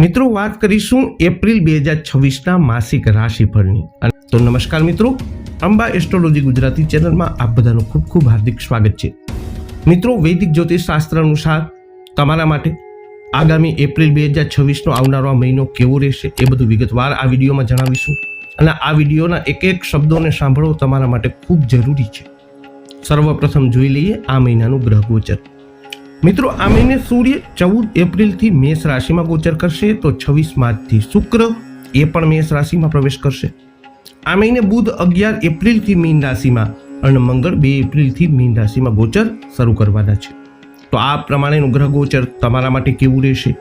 મિત્રો વાત કરીશું એપ્રિલ 2026ના માસિક રાશિફળની। તો નમસ્કાર મિત્રો, અંબા એસ્ટ્રોલોજી ગુજરાતી ચેનલમાં આપ બધાનું ખૂબ ખૂબ હાર્દિક સ્વાગત છે। મિત્રો, વૈદિક જ્યોતિષ શાસ્ત્ર અનુસાર તમારા માટે આગામી એપ્રિલ 2026નો આવનારો મહિનો કેવો રહેશે એ બધું વિગતવાર આ વિડીયોમાં જણાવીશું અને આ વિડીયોના એક એક શબ્દોને સાંભળવો તમારા માટે ખૂબ જરૂરી છે। સર્વપ્રથમ જોઈ લઈએ આ મહિનાનું ગ્રહ ગોચર। મિત્રો, આ મહિને સૂર્ય 14 એપ્રિલથી મેષ રાશિમાં ગોચર કરશે તો 26 માર્ચથી શુક્ર એ પણ મેષ રાશિમાં પ્રવેશ કરશે। આ મહિને બુધ 11 એપ્રિલથી મીન રાશિમાં અને મંગળ 2 એપ્રિલથી મીન રાશિમાં ગોચર શરૂ કરવાના છે। તો આ પ્રમાણેનું ગ્રહ ગોચર તમારા માટે કેવું રહેશે?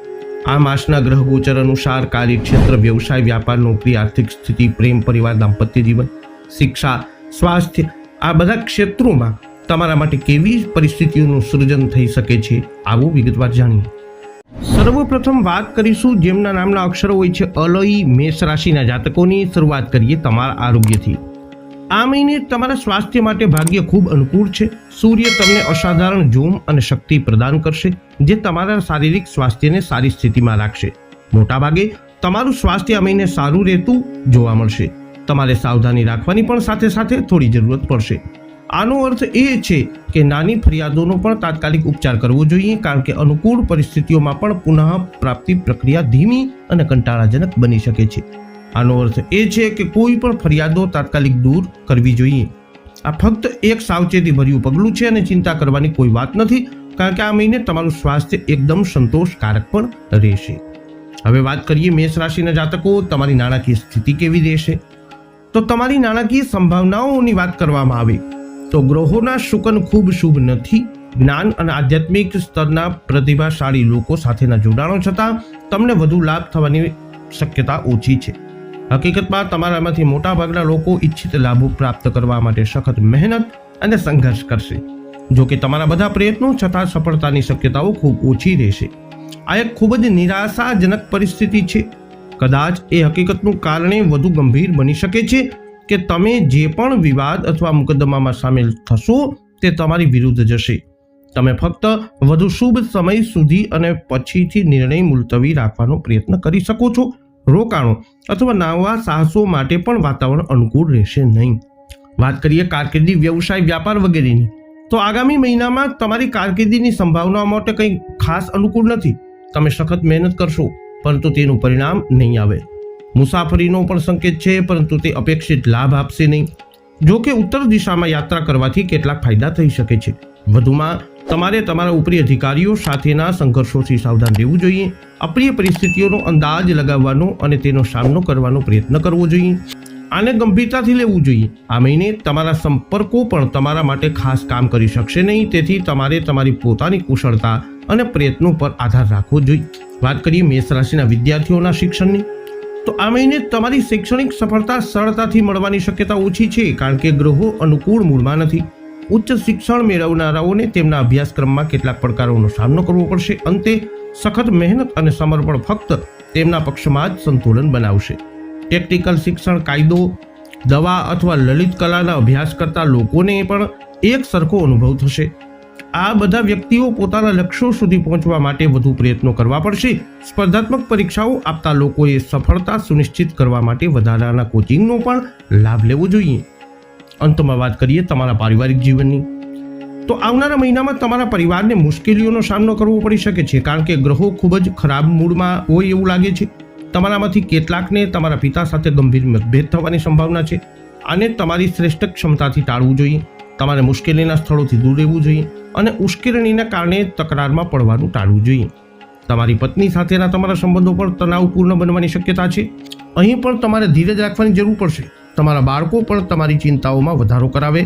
આ માસના ગ્રહ ગોચર અનુસાર કાર્યક્ષેત્ર, વ્યવસાય, વ્યાપાર, નોકરી, આર્થિક સ્થિતિ, પ્રેમ, પરિવાર, દાંપત્ય જીવન, શિક્ષા, સ્વાસ્થ્ય આ બધા ક્ષેત્રોમાં તમારા માટે કેવી પરિસ્થિતિઓનું સર્જન થઈ શકે છે આવું વિગતવાર જાણીએ। સર્વપ્રથમ વાત કરીશું જેમના નામના અક્ષરો હોય છે અલઈ મેષ રાશિના જાતકોની। શરૂઆત કરીએ તમારા આરોગ્યથી। આ મહિને તમારા સ્વાસ્થ્ય માટે ભાગ્ય ખૂબ અનુકૂળ છે। સૂર્ય તમને અસાધારણ જોમ અને શક્તિ પ્રદાન કરશે જે તમારા શારીરિક સ્વાસ્થ્યને સારી સ્થિતિમાં રાખશે। મોટાભાગે તમારું સ્વાસ્થ્ય આ મહિને સારું રહેતું જોવા મળશે। તમારે સાવધાની રાખવાની પણ સાથે સાથે થોડી જરૂરત પડશે। આનો અર્થ એ છે કે નાની ફરિયાદોનો પણ તાત્કાલિક ઉપચાર કરવો જોઈએ, કારણ કે અનુકૂળ પરિસ્થિતિઓમાં પણ પુનઃ પ્રાપ્તિ પ્રક્રિયા ધીમી અને કંટાળાજનક બની શકે છે। આનો અર્થ એ છે કે કોઈ પણ ફરિયાદો તાત્કાલિક દૂર કરવી જોઈએ। આ ફક્ત એક સાવચેતી ભર્યું પગલું છે અને ચિંતા કરવાની કોઈ વાત નથી, કારણ કે આ મહિને તમારું સ્વાસ્થ્ય એકદમ સંતોષકારક પણ રહેશે। હવે વાત કરીએ મેષ રાશિના જાતકો, તમારી નાણાકીય સ્થિતિ કેવી રહેશે? તો તમારી નાણાકીય સંભાવનાઓની વાત કરવામાં આવે તો ગ્રહોના શુકન ખૂબ શુભ નથી। જ્ઞાન અને આધ્યાત્મિક સ્તરના પ્રતિભાશાળી લોકો સાથેના જોડાણો છતાં તમને વધુ લાભ થવાની શક્યતા ઓછી છે। હકીકતમાં તમારામાંથી મોટાભાગના લોકો ઈચ્છિત લાભો પ્રાપ્ત કરવા માટે સખત મહેનત અને સંઘર્ષ કરશે। જો કે તમારા બધા પ્રયત્નો છતાં સફળતાની શક્યતાઓ ખૂબ ઓછી રહેશે। આ એક ખૂબ જ નિરાશાજનક પરિસ્થિતિ છે। કદાચ એ હકીકતનું કારણે વધુ ગંભીર બની શકે છે કે તમે જે પણ વિવાદ અથવા મુકદ્દમામાં સામેલ થશો તે તમારી વિરુદ્ધ જશે। તમે ફક્ત વધુ શુભ સમય સુધી અને પછીથી નિર્ણય મુલતવી રાખવાનો પ્રયત્ન કરી શકો છો। રોકાણો અથવા નવા સાહસો માટે પણ વાતાવરણ અનુકૂળ રહેશે નહીં। વાત કરીએ કારકિર્દી, વ્યવસાય, વ્યાપાર વગેરેની, તો આગામી મહિનામાં તમારી કારકિર્દીની સંભાવનાઓ માટે કંઈ ખાસ અનુકૂળ નથી। તમે સખત મહેનત કરશો પરંતુ તેનું પરિણામ નહીં આવે। મુસાફરીનો પણ સંકેત છે પરંતુ તે અપેક્ષિત લાભ આપશે નહીં। જો કે ઉત્તર દિશામાં યાત્રા કરવાથી કેટલાક ફાયદા થઈ શકે છે। વધુમાં તમારે તમારા ઉપરી અધિકારીઓ સાથેના સંઘર્ષોથી સાવધાન રહેવું જોઈએ। અપ્રિય પરિસ્થિતિઓનો અંદાજ લગાવવાનો અને તેનો સામનો કરવાનો પ્રયત્ન કરવો જોઈએ। આને ગંભીરતાથી લેવું જોઈએ। આ મહિને તમારા સંપર્કો પણ તમારા માટે ખાસ કામ કરી શકશે નહીં, તેથી તમારે તમારી પોતાની કુશળતા અને પ્રયત્નો પર આધાર રાખવો જોઈએ। વાત કરીએ મેષ રાશિના વિદ્યાર્થીઓના શિક્ષણની, તો આ મહિને તમારી શૈક્ષણિક સફળતા સરળતાથી મળવાની શક્યતા ઓછી છે, કારણ કે ગ્રહો અનુકૂળ મૂળમાં નથી। ઉચ્ચ શિક્ષણ મેળવનારાઓને તેમના અભ્યાસક્રમમાં કેટલાક પડકારોનો સામનો કરવો પડશે। અંતે સખત મહેનત અને સમર્પણ ફક્ત તેમના પક્ષમાં જ સંતુલન બનાવશે। ટેકનિકલ શિક્ષણ, કાયદો, દવા અથવા લલિત કલાના અભ્યાસ કરતા લોકોને પણ એક સરખો અનુભવ થશે। આ બધા વ્યક્તિઓ પોતાના લક્ષ્યો સુધી પહોંચવા માટે વધુ પ્રયત્નો કરવા પડશે। સ્પર્ધાત્મક પરીક્ષાઓ આપતા લોકોએ સફળતા સુનિશ્ચિત કરવા માટે વધારાના કોચિંગનો પણ લાભ લેવો જોઈએ। અંતમાં વાત કરીએ તમારા પારિવારિક જીવનની, તો આવનારા મહિનામાં તમારા પરિવારને મુશ્કેલીઓનો સામનો કરવો પડી શકે છે, કારણ કે ગ્રહો ખૂબ જ ખરાબ મૂડમાં હોય એવું લાગે છે। તમારામાંથી કેટલાકને તમારા પિતા સાથે ગંભીર મતભેદ થવાની સંભાવના છે। આને તમારી શ્રેષ્ઠ ક્ષમતાથી ટાળવું જોઈએ। તમારે મુશ્કેલીના સ્થળોથી દૂર રહેવું જોઈએ અને ઉશ્કેરણીના કારણે તકરારમાં પડવાનું ટાળવું જોઈએ। તમારી પત્ની સાથેના તમારા સંબંધો પણ તણાવપૂર્ણ બનવાની શક્યતા છે। અહીં પણ તમારે ધીરજ રાખવાની જરૂર પડશે। તમારા બાળકો પણ તમારી ચિંતાઓમાં વધારો કરાવે।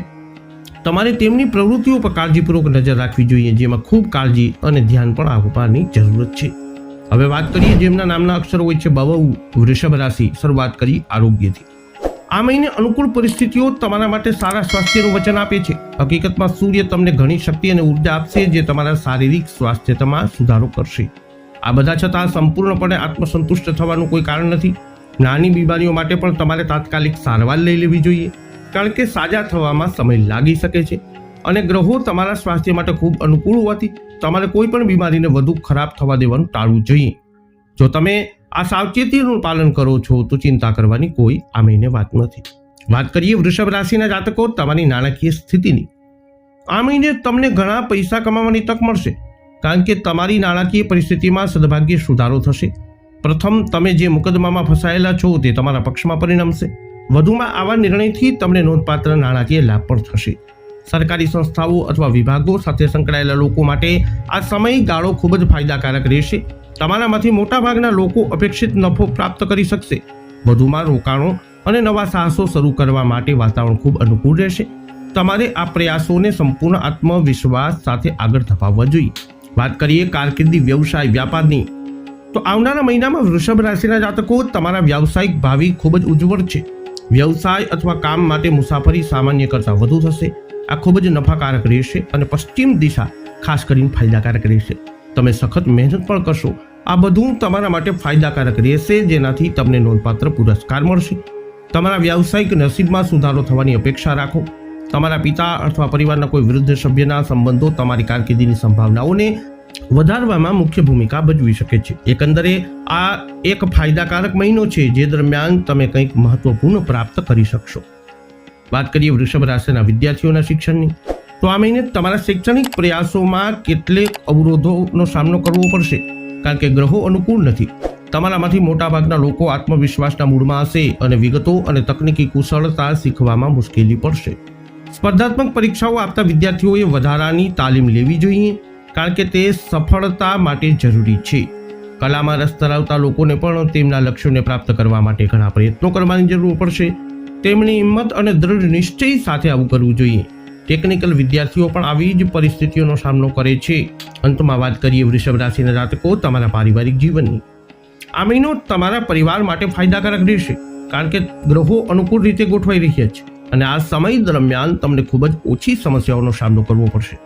તમારે તેમની પ્રવૃત્તિઓ પર કાળજીપૂર્વક નજર રાખવી જોઈએ, જેમાં ખૂબ કાળજી અને ધ્યાન પણ આપવાની જરૂરત છે। હવે વાત કરીએ જેમના નામના અક્ષરો હોય છે બવઉ વૃષભ રાશિ। શરૂઆત કરી આરોગ્યથી। આ મહિને અનુકૂળ પરિસ્થિતિઓ તમારા માટે સારા સ્વાસ્થ્યનું વચન આપે છે। હકીકતમાં સૂર્ય તમને ઘણી શક્તિ અને ઉર્જા આપશે જે તમારા શારીરિક સ્વાસ્થ્યમાં સુધારો કરશે। આ બધા છતાં સંપૂર્ણપણે આત્મસંતુષ્ટ થવાનું કોઈ કારણ નથી। નાની બીમારીઓ માટે પણ તમારે તાત્કાલિક સારવાર લઈ લેવી જોઈએ, કારણ કે સાજા થવામાં સમય લાગી શકે છે અને ગ્રહો તમારા સ્વાસ્થ્ય માટે ખૂબ અનુકૂળ હોવાથી તમારે કોઈ પણ બીમારીને વધુ ખરાબ થવા દેવાનું ટાળવું જોઈએ। જો તમે આ સાવચેતીનું પાલન કરો છો તો ચિંતા કરવાની કોઈ આ મહિને વાત નથી. વાત કરીએ વૃષભ રાશિના જાતકો તમારી નાણાકીય સ્થિતિની. આ મહિને તમને ઘણા પૈસા કમાવાની તક મળશે, કારણ કે તમારી નાણાકીય પરિસ્થિતિમાં સદભાગ્ય સુધારો થશે. પ્રથમ, તમે જે મુકદ્દમામાં ફસાયેલા છો તે તમારા પક્ષમાં પરિણમશે. વધુમાં આવા નિર્ણયથી તમને નોંધપાત્ર નાણાકીય લાભ પણ થશે. સરકારી સંસ્થાઓ અથવા વિભાગો સાથે સંકળાયેલા લોકો માટે આ સમયગાળો ખૂબ જ ફાયદાકારક રહેશે. તમારામાંથી મોટાભાગના લોકો અપેક્ષિત નફો પ્રાપ્ત કરી શકશે. વધુમાં રોકાણો અને નવા સાહસો શરૂ કરવા માટે વાતાવરણ ખૂબ અનુકૂળ રહેશે. તમારે આ પ્રયાસોને સંપૂર્ણ આત્મવિશ્વાસ સાથે આગળ ધપાવવા જોઈએ. વાત કરીએ કારકિર્દી, વ્યવસાય, વ્યાપારની, તો આવનારા મહિનામાં વૃષભ રાશિના જાતકો તમારા વ્યાવસાયિક ભાવિ ખૂબ જ ઉજ્જવળ છે. વ્યવસાય અથવા કામ માટે મુસાફરી સામાન્ય કરતાં વધુ થશે. આ ખૂબ જ નફાકારક રહેશે અને પશ્ચિમ દિશા ખાસ કરીને ફાયદાકારક રહેશે. તમે સખત મહેનત પણ કરશો. આ બધું તમારા માટે ફાયદાકારક રહેશે, જેનાથી તમને નોંધપાત્ર પુરસ્કાર મળશે. તમારા વ્યાવસાયિક નસીબમાં સુધારો થવાની અપેક્ષા રાખો. તમારા પિતા અથવા પરિવારના કોઈ વૃદ્ધ સભ્યના સંબંધો તમારી કારકિર્દીની સંભાવનાઓને વધારવામાં મુખ્ય ભૂમિકા ભજવી શકે છે. એકંદરે આ એક ફાયદાકારક મહિનો છે, જે દરમિયાન તમે કંઈક મહત્વપૂર્ણ પ્રાપ્ત કરી શકશો. વાત કરીએ વૃષભ રાશિના વિદ્યાર્થીઓના શિક્ષણની, તો આ મહિને તમારા શૈક્ષણિક પ્રયાસોમાં કેટલીક અવરોધોનો સામનો કરવો પડશે, કારણ કે ગ્રહો અનુકૂળ નથી. તમારામાંથી મોટાભાગના લોકો આત્મવિશ્વાસના મૂડમાં હશે અને વિગતો અને તકનીકી કુશળતા શીખવામાં મુશ્કેલી પડશે. સ્પર્ધાત્મક પરીક્ષાઓ આપતા વિદ્યાર્થીઓએ વધારાની તાલીમ લેવી જોઈએ, કારણ કે તે સફળતા માટે જરૂરી છે. કલામાં રસ ધરાવતા લોકોને પણ તેમના લક્ષ્યોને પ્રાપ્ત કરવા માટે ઘણા પ્રયત્નો કરવાની જરૂર પડશે. તેમની હિંમત અને દ્રઢ નિશ્ચય સાથે આવું કરવું જોઈએ. ટેકનિકલ વિદ્યાર્થીઓ પણ આવી જ પરિસ્થિતિઓનો સામનો કરે છે. અંતમાં વાત કરીએ વૃષભ રાશિના જાતકો તમારા પારિવારિક જીવનની. આ મહિનો તમારા પરિવાર માટે ફાયદાકારક રહેશે, કારણ કે ગ્રહો અનુકૂળ રીતે ગોઠવાઈ રહ્યા છે અને આ સમય દરમિયાન તમને ખૂબ જ ઓછી સમસ્યાઓનો સામનો કરવો પડશે.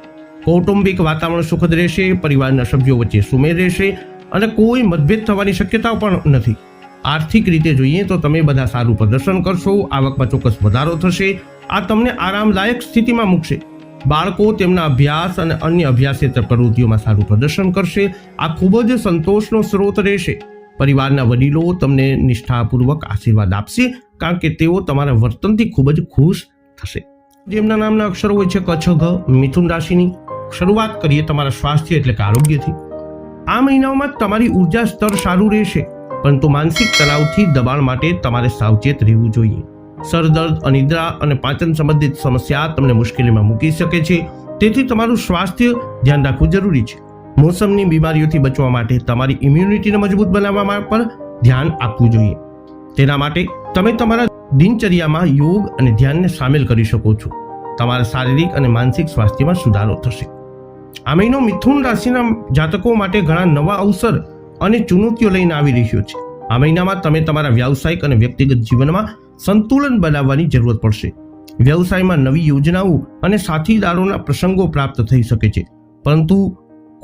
કૌટુંબિક વાતાવરણ સુખદ રહેશે, પરિવારના સભ્યો વચ્ચે સુમેળ રહેશે અને કોઈ મતભેદ થવાની શક્યતાઓ પણ નથી. આર્થિક રીતે જોઈએ તો તમે બધા સારું પ્રદર્શન કરશો. આવકમાં ચોક્કસ વધારો થશે. આ તમને આરામદાયક સ્થિતિમાં મૂકશે. બાળકો તેમના અભ્યાસ અને અન્ય અભ્યાસેતર પ્રવૃત્તિઓમાં સારું પ્રદર્શન કરશે. આ ખૂબ જ સંતોષનો સ્ત્રોત રહેશે. પરિવારના વડીલો તમને નિષ્ઠાપૂર્વક આશીર્વાદ આપશે, કારણ કે તેઓ તમારા વર્તનથી ખૂબ જ ખુશ થશે. જેમના નામના અક્ષરો હોય છે ક, છ, ઘ. મિથુન રાશિની શરૂઆત કરીએ તમારા સ્વાસ્થ્ય એટલે કે આરોગ્યથી. આ મહિનાઓમાં તમારી ઉર્જા સ્તર સારું રહેશે, પરંતુ માનસિક તણાવથી દબાણ માટે તમારે સાવચેત રહેવું જોઈએ. સરદર્દ, અનિદ્રા અને પાચન સંબંધિત સમસ્યા તમને મુશ્કેલીમાં મૂકી શકે છે, તેથી તમારું સ્વાસ્થ્ય ધ્યાન રાખવું જરૂરી છે. મોસમની બીમારીઓથી બચવા માટે તમારી ઇમ્યુનિટીને મજબૂત બનાવવા પર ધ્યાન આપવું જોઈએ. તેના માટે તમે તમારા દિનચર્યામાં યોગ અને ધ્યાનને સામેલ કરી શકો છો. તમારા શારીરિક અને માનસિક સ્વાસ્થ્યમાં સુધારો થશે. આ મહિનો મિથુન રાશિના જાતકો માટે ઘણા નવા અવસર અને ચુનૌતીઓ લઈને આવી રહ્યો છે. આ મહિનામાં તમે તમારા વ્યાવસાયિક અને વ્યક્તિગત જીવનમાં સંતુલન બનાવવાની જરૂરત પડશે. વ્યવસાયમાં નવી યોજનાઓ અને સાથીદારોના પ્રસંગો પ્રાપ્ત થઈ શકે છે, પરંતુ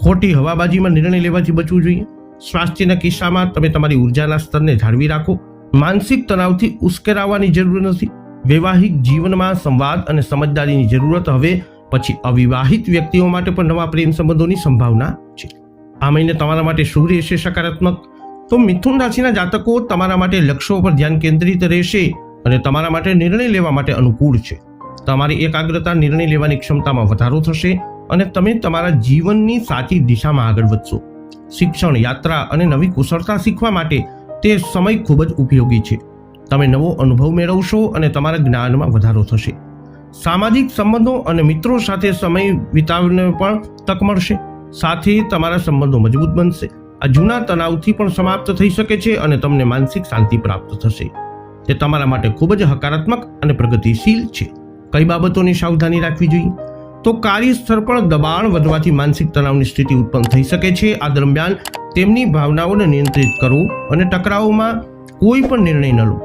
ખોટી હવાબાજીમાં નિર્ણય લેવાથી બચવું જોઈએ. સ્વાસ્થ્યના કિસ્સામાં તમે તમારી ઉર્જાના સ્તરને જાળવી રાખો. માનસિક તણાવથી ઉશ્કેરાવાની જરૂર નથી. વૈવાહિક જીવનમાં સંવાદ અને સમજદારીની જરૂરત. હવે પછી અવિવાહિત વ્યક્તિઓ માટે પણ નવા પ્રેમ સંબંધોની સંભાવના છે. આ મહિને તમારા માટે શું રહેશે સકારાત્મક? તો મિથુન રાશિના જાતકો તમારા માટે લક્ષ્યો પર ધ્યાન કેન્દ્રિત રહેશે અને તમારા માટે નિર્ણય લેવા માટે અનુકૂળ છે. તમારી એકાગ્રતા, નિર્ણય લેવાની ક્ષમતામાં વધારો થશે અને તમે તમારા જીવનની સાચી દિશામાં આગળ વધશો. શિક્ષણ, યાત્રા અને નવી કુશળતા શીખવા માટે તે સમય ખૂબ જ ઉપયોગી છે. તમે નવો અનુભવ મેળવશો અને તમારા જ્ઞાનમાં વધારો થશે. સામાજિક સંબંધો અને મિત્રો સાથે સમય વિતાવવાનો પણ તક મળશે. સાથે તમારા સંબંધો મજબૂત બનશે. આ જૂના તણાવથી પણ સમાપ્ત થઈ શકે છે અને તમને માનસિક શાંતિ પ્રાપ્ત થશે. તે તમારા માટે ખૂબ જ હકારાત્મક અને પ્રગતિશીલ છે. કઈ બાબતોની સાવધાની રાખવી જોઈએ? તો કાર્યસ્થળ પર દબાણ વધવાથી માનસિક તણાવની સ્થિતિ ઉત્પન્ન થઈ શકે છે. આ દરમિયાન તેમની ભાવનાઓને નિયંત્રિત કરો અને ટકરાવમાં કોઈ પણ નિર્ણય ન લો.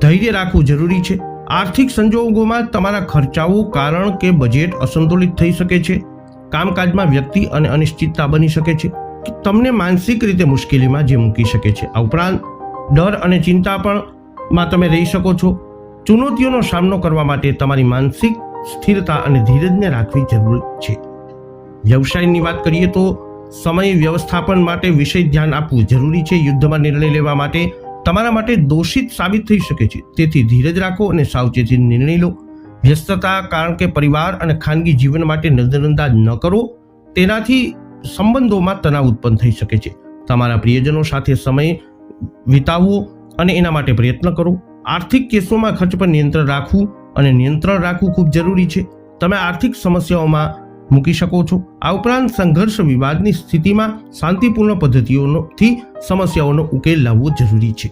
ધૈર્ય રાખવું જરૂરી છે. આર્થિક સંજોગોમાં તમારા ખર્ચાઓ કારણ કે બજેટ અસંતુલિત થઈ શકે છે. કામકાજમાં વ્યક્તિ અને અનિશ્ચિતતા બની શકે છે, તમને માનસિક રીતે મુશ્કેલીમાં જે મૂકી શકે છે. આ ઉપરાંત ડર અને ચિંતા પણ તમે રહી શકો છો. ચુનૌતીઓનો સામનો કરવા માટે તમારી માનસિક સ્થિરતા અને ધીરજને રાખવી જરૂરી છે. વ્યવસાયની વાત કરીએ તો સમય વ્યવસ્થાપન માટે વિશેષ ધ્યાન આપવું જરૂરી છે. યુદ્ધમાં નિર્ણય લેવા માટે તમારા માટે દોષિત સાબિત થઈ શકે છે, તેથી ધીરજ રાખો અને સાવચેતી નિર્ણય લો. વ્યસ્તતા કારણ કે પરિવાર અને ખાનગી જીવન માટે નજરઅંદાજ ન કરો, તેનાથી સંબંધોમાં તણાવ ઉત્પન્ન થઈ શકે છે. તમારા પ્રિયજનો સાથે સમય વિતાવવો અને એના માટે પ્રયત્ન કરો. આર્થિક કેસોમાં ખર્ચ પર નિયંત્રણ રાખવું ખૂબ જરૂરી છે. તમે આર્થિક સમસ્યાઓમાં મૂકી શકો છો. આ ઉપરાંત સંઘર્ષ વિવાદની સ્થિતિમાં શાંતિપૂર્ણ પદ્ધતિઓથી સમસ્યાઓનો ઉકેલ લાવવો જરૂરી છે.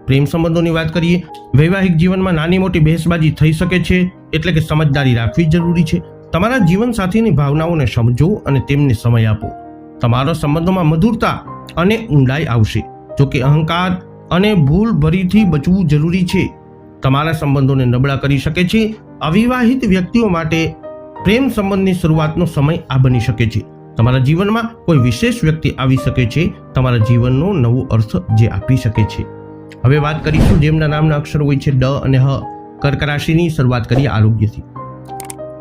પ્રેમ સંબંધોની વાત કરીએ. વૈવાહિક જીવનમાં નાની મોટી બહેસબાજી થઈ શકે છે, એટલે કે સમજદારી રાખવી જરૂરી છે. તમારા જીવનસાથીની ભાવનાઓને સમજો અને તેમને સમય આપો. તમારા સંબંધોમાં મધુરતા અને ઊંડાઈ આવશે. જોકે અહંકાર અને ભૂલ ભરીથી બચવું જરૂરી છે. તમારા સંબંધોને નબળા કરી શકે છે. અવિવાહિત વ્યક્તિઓ માટે પ્રેમ સંબંધની શરૂઆતનો સમય આ બની શકે છે. તમારા જીવનમાં કોઈ વિશેષ વ્યક્તિ આવી શકે છે, તમારા જીવનનો નવો અર્થ જે આપી શકે છે. હવે વાત કરીશું જેમના નામના અક્ષરો હોય છે ડ અને હ. કર્ક રાશિની શરૂઆત કરીએ આરોગ્યથી.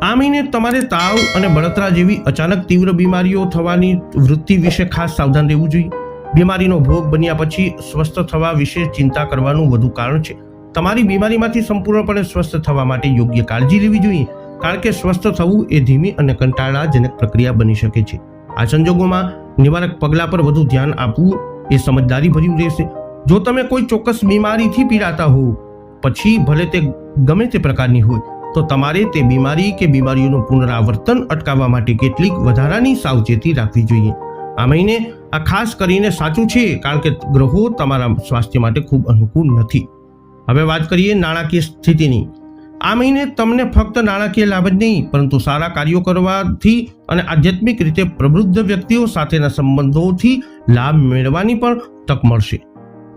આ મહિને તમારે તાવ અને બળતરા જેવી અચાનક તીવ્ર બીમારીઓ થવાની વૃત્તિ વિશે ખાસ સાવધાન રહેવું જોઈએ. બીમારીનો ભોગ બન્યા પછી સ્વસ્થ થવા વિશે ચિંતા કરવાનું વધુ કારણ છે. તમારી બીમારીમાંથી સંપૂર્ણપણે સ્વસ્થ થવા માટે યોગ્ય કાળજી લેવી જોઈએ, કારણ કે સ્વસ્થ થવું એ ધીમી અને કંટાળાજનક પ્રક્રિયા બની શકે છે. આ સંજોગોમાં નિવારક પગલાં પર વધુ ધ્યાન આપવું એ સમજદારી ભર્યું રહેશે. જો તમે કોઈ ચોક્કસ બીમારીથી પીડાતા હો, પછી ભલે તે ગમે તે પ્રકારની હોય, તો તમારે તે બીમારી કે બીમારીઓનું પુનરાવર્તન અટકાવવા માટે કેટલીક વધારાની સાવચેતી રાખવી જોઈએ. આ મહિને આ ખાસ કરીને સાચું છે, કારણ કે ગ્રહો તમારા સ્વાસ્થ્ય માટે ખૂબ અનુકૂળ નથી. હવે વાત કરીએ નાણાકીય સ્થિતિની. આ મહિને તમને ફક્ત નાણાકીય લાભ જ નહીં, પરંતુ સારા કાર્યો કરવાથી અને આધ્યાત્મિક રીતે પ્રબુદ્ધ વ્યક્તિઓ સાથેના સંબંધોથી લાભ મેળવવાની પણ તક મળશે.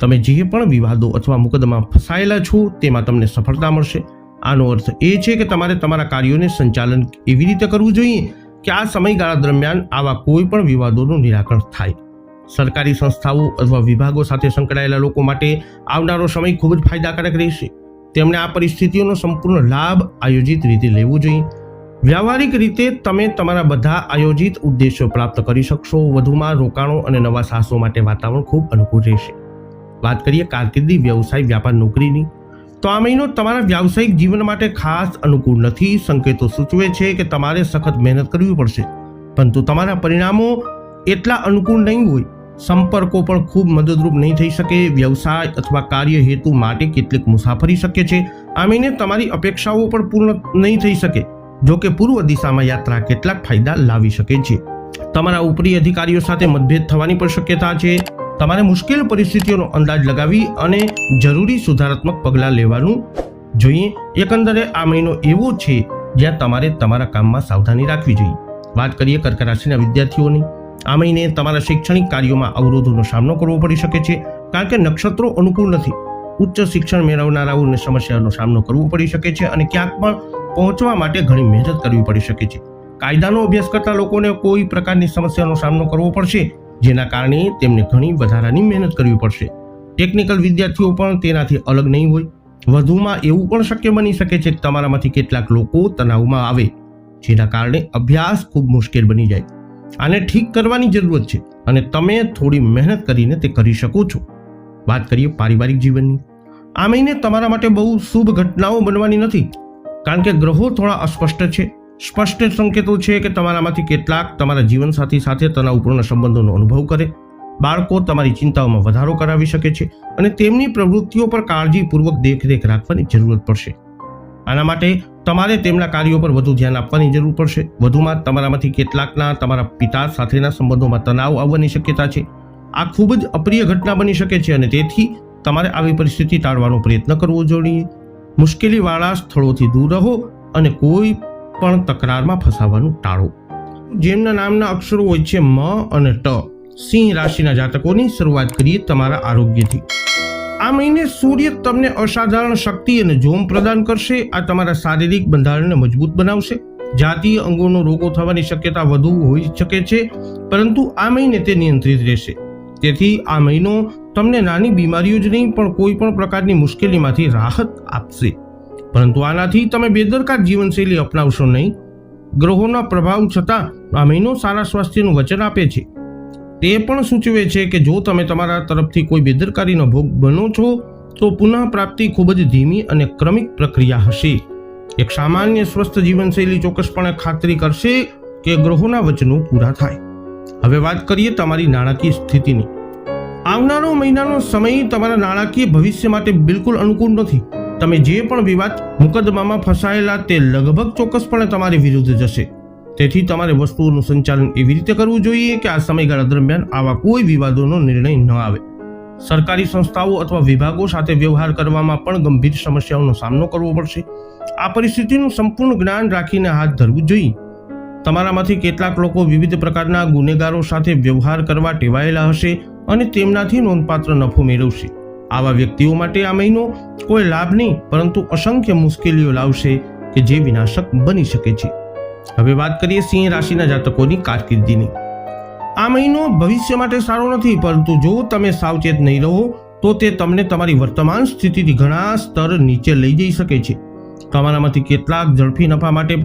તમે જે પણ વિવાદો અથવા મુકદ્દમા ફસાયેલા છો, તેમાં તમને સફળતા મળશે. આનો અર્થ એ છે કે તમારે તમારા કાર્યોને સંચાલન એવી રીતે કરવું જોઈએ કે આ સમયગાળા દરમિયાન આવા કોઈ પણ વિવાદોનું નિરાકરણ થાય. સરકારી સંસ્થાઓ અથવા વિભાગો સાથે સંકળાયેલા લોકો માટે આવનારો સમય ખૂબ જ ફાયદાકારક રહેશે. તેમણે આ પરિસ્થિતિઓનો સંપૂર્ણ લાભ આયોજિત રીતે લેવો જોઈએ. વ્યવહારિક રીતે તમે તમારા બધા આયોજિત ઉદ્દેશો પ્રાપ્ત કરી શકશો. વધુમાં રોકાણો અને નવા સાહસો માટે વાતાવરણ ખૂબ અનુકૂળ રહેશે. વાત કરીએ કારકિર્દી, વ્યવસાય, વ્યાપાર, નોકરીની. તો આ મહિનો તમારા વ્યાવસાયિક જીવન માટે ખાસ અનુકૂળ નથી. સંકેતો સૂચવે છે કે તમારે સખત મહેનત કરવી પડશે, પરંતુ તમારા પરિણામો એટલા અનુકૂળ નહીં હોય. સંપર્કો પણ ખૂબ મદદરૂપ નહીં થઈ શકે. વ્યવસાય અથવા કાર્ય હેતુ માટે કેટલીક મુસાફરી શક્ય છે. આ મહિને તમારી અપેક્ષાઓ પણ પૂર્ણ નહીં થઈ શકે. જો કે પૂર્વ દિશામાં યાત્રા કેટલાક ફાયદા લાવી શકે છે. તમારા ઉપરી અધિકારીઓ સાથે મતભેદ થવાની પણ શક્યતા છે. તમારે મુશ્કેલ પરિસ્થિતિઓનો અંદાજ લગાવી અને જરૂરી સુધારાત્મક પગલાં લેવાનું જોઈએ. એકંદરે આ મહિનો એવો છે જ્યાં તમારે તમારા કામમાં સાવધાની રાખવી જોઈએ. વાત કરીએ કર્ક રાશિના વિદ્યાર્થીઓની. આ મહિને તમારા શૈક્ષણિક કાર્યોમાં અવરોધોનો સામનો કરવો પડી શકે છે, કારણ કે નક્ષત્રો અનુકૂળ નથી. ઉચ્ચ શિક્ષણ મેળવનારાઓને સમસ્યાનો સામનો કરવો પડી શકે છે અને ક્યાંક પણ પહોંચવા માટે ઘણી મહેનત કરવી પડી શકે છે. કાયદાનો અભ્યાસ કરતા લોકોને કોઈ પ્રકારની સમસ્યાનો સામનો કરવો પડશે, જેના કારણે તેમને ઘણી વધારાની મહેનત કરવી પડશે. ટેકનિકલ વિદ્યાર્થીઓ પણ તેનાથી અલગ નહીં હોય. વધુમાં એવું પણ શક્ય બની શકે છે કે તમારામાંથી કેટલાક લોકો તણાવમાં આવે, જેના કારણે અભ્યાસ ખૂબ મુશ્કેલ બની જાય. આને ઠીક કરવાની જરૂરત છે અને તમે થોડી મહેનત કરીને તે કરી શકો છો. વાત કરીએ પારિવારિક જીવનની. આ મહિને તમારા માટે બહુ શુભ ઘટનાઓ બનવાની નથી, કારણ કે ગ્રહો થોડા અસ્પષ્ટ છે. સ્પષ્ટ સંકેતો છે કે તમારામાંથી કેટલાક તમારા જીવનસાથી સાથે તણાવપૂર્ણ સંબંધોનો અનુભવ કરે. બાળકો તમારી ચિંતાઓમાં વધારો કરાવી શકે છે અને તેમની પ્રવૃત્તિઓ પર કાળજીપૂર્વક દેખરેખ રાખવાની જરૂરત પડશે. આના માટે તમારે તેમના કાર્યો પર વધુ ધ્યાન આપવાની જરૂર પડશે. વધુમાં તમારામાંથી કેટલાકના તમારા પિતા સાથેના સંબંધોમાં તણાવ આવવાની શક્યતા છે. આ ખૂબ જ અપ્રિય ઘટના બની શકે છે અને તેથી તમારે આવી પરિસ્થિતિ ટાળવાનો પ્રયત્ન કરવો જોઈએ. મુશ્કેલીવાળા સ્થળોથી દૂર રહો અને કોઈ પણ તકરારમાં ફસાવાનું ટાળો. જેમના નામના અક્ષરો હોય છે મ અને ટ. સિંહ રાશિના જાતકોની શરૂઆત કરીએ તમારા આરોગ્યથી. આ મહિને સૂર્ય તમને અસાધારણ શક્તિ અને જોમ પ્રદાન કરશે. આ તમારા શારીરિક બંધારણને મજબૂત બનાવશે. જાતીય અંગોનો રોગો થવાની શક્યતા વધુ હોઈ શકે છે, પરંતુ આ મહિને તે નિયંત્રિત રહેશે. તેથી આ મહિનો તમને નાની બીમારીઓ જ નહીં પણ કોઈ પણ પ્રકારની મુશ્કેલીમાંથી રાહત આપશે. પરંતુ આનાથી તમે બેદરકાર જીવનશૈલી અપનાવશો નહીં. ગ્રહોના પ્રભાવ છતાં આ મહિનો સારા સ્વાસ્થ્યનું વચન આપે છે. તે પણ સૂચવે છે કે જો તમે તમારા તરફથી કોઈ બેદરકારીનો ભોગ બનો છો તો પુનઃ પ્રાપ્તિ ખૂબ જ ધીમી અને ક્રમિક પ્રક્રિયા હશે. એક સામાન્ય સ્વસ્થ જીવનશૈલી ચોક્કસપણે ખાતરી કરશે કે ગ્રહોના વચનો પૂરા થાય. હવે વાત કરીએ તમારી નાણાકીય સ્થિતિની. આવનારો મહિનાનો સમય તમારા નાણાકીય ભવિષ્ય માટે બિલકુલ અનુકૂળ નથી. તમે જે પણ વિવાદ મુકદ્દમામાં ફસાયેલા તે લગભગ ચોક્કસપણે તમારી વિરુદ્ધ જશે. તેથી તમારે વસ્તુઓનું સંચાલન એવી રીતે કરવું જોઈએ કે આ સમયગાળા દરમિયાન આવા કોઈ વિવાદોનો નિર્ણય ન આવે. સરકારી સંસ્થાઓ અથવા વિભાગો સાથે વ્યવહાર કરવામાં પણ ગંભીર સમસ્યાઓનો સામનો કરવો પડશે. આ પરિસ્થિતિનું સંપૂર્ણ જ્ઞાન રાખીને હાથ ધરવું જોઈએ. તમારામાંથી કેટલાક લોકો વિવિધ પ્રકારના ગુનેગારો સાથે વ્યવહાર કરવા ટેવાયેલા હશે અને તેમનાથી નોંધપાત્ર નફો મેળવશે. આવા વ્યક્તિઓ માટે આ મહિનો કોઈ લાભ નહીં પરંતુ અસંખ્ય મુશ્કેલીઓ લાવશે કે જે વિનાશક બની શકે છે. હવે વાત કરીએ સિંહ રાશિના જાતકોની કારકિર્દીની. આ મહિનો ભવિષ્ય માટે સારો નથી, પરંતુ જો તમે સાવચેત નહીં રહો તો તે તમને તમારી વર્તમાન સ્થિતિથી ઘણા સ્તર નીચે લઈ જઈ શકે છે. તમારામાંથી કેટલાક ઝડપી નફા માટે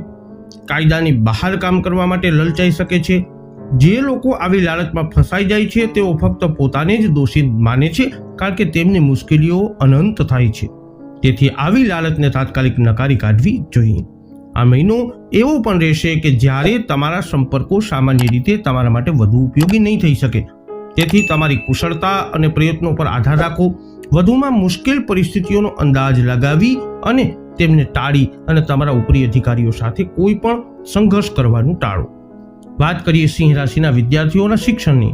કાયદાની બહાર કામ કરવા માટે લલચાઈ શકે છે. જે લોકો આવી લાલચમાં ફસાઈ જાય છે તેઓ ફક્ત પોતાને જ દોષિત માને છે, કારણ કે તેમની મુશ્કેલીઓ અનંત થાય છે. તેથી આવી લાલચને તાત્કાલિક નકારી કાઢવી જોઈએ. આ મહિનો એવો પણ રહેશે કે જ્યારે તમારા સંપર્કો સામાન્ય રીતે તમારા માટે વધુ ઉપયોગી નહીં થઈ શકે. તેથી તમારી કુશળતા અને પ્રયત્નો પર આધાર રાખો. વધુમાં મુશ્કેલ પરિસ્થિતિઓનો અંદાજ લગાવી અને તેમને ટાળી અને તમારા ઉપરી અધિકારીઓ સાથે કોઈ પણ સંઘર્ષ કરવાનું ટાળો. વાત કરીએ સિંહ રાશિના વિદ્યાર્થીઓના શિક્ષણની.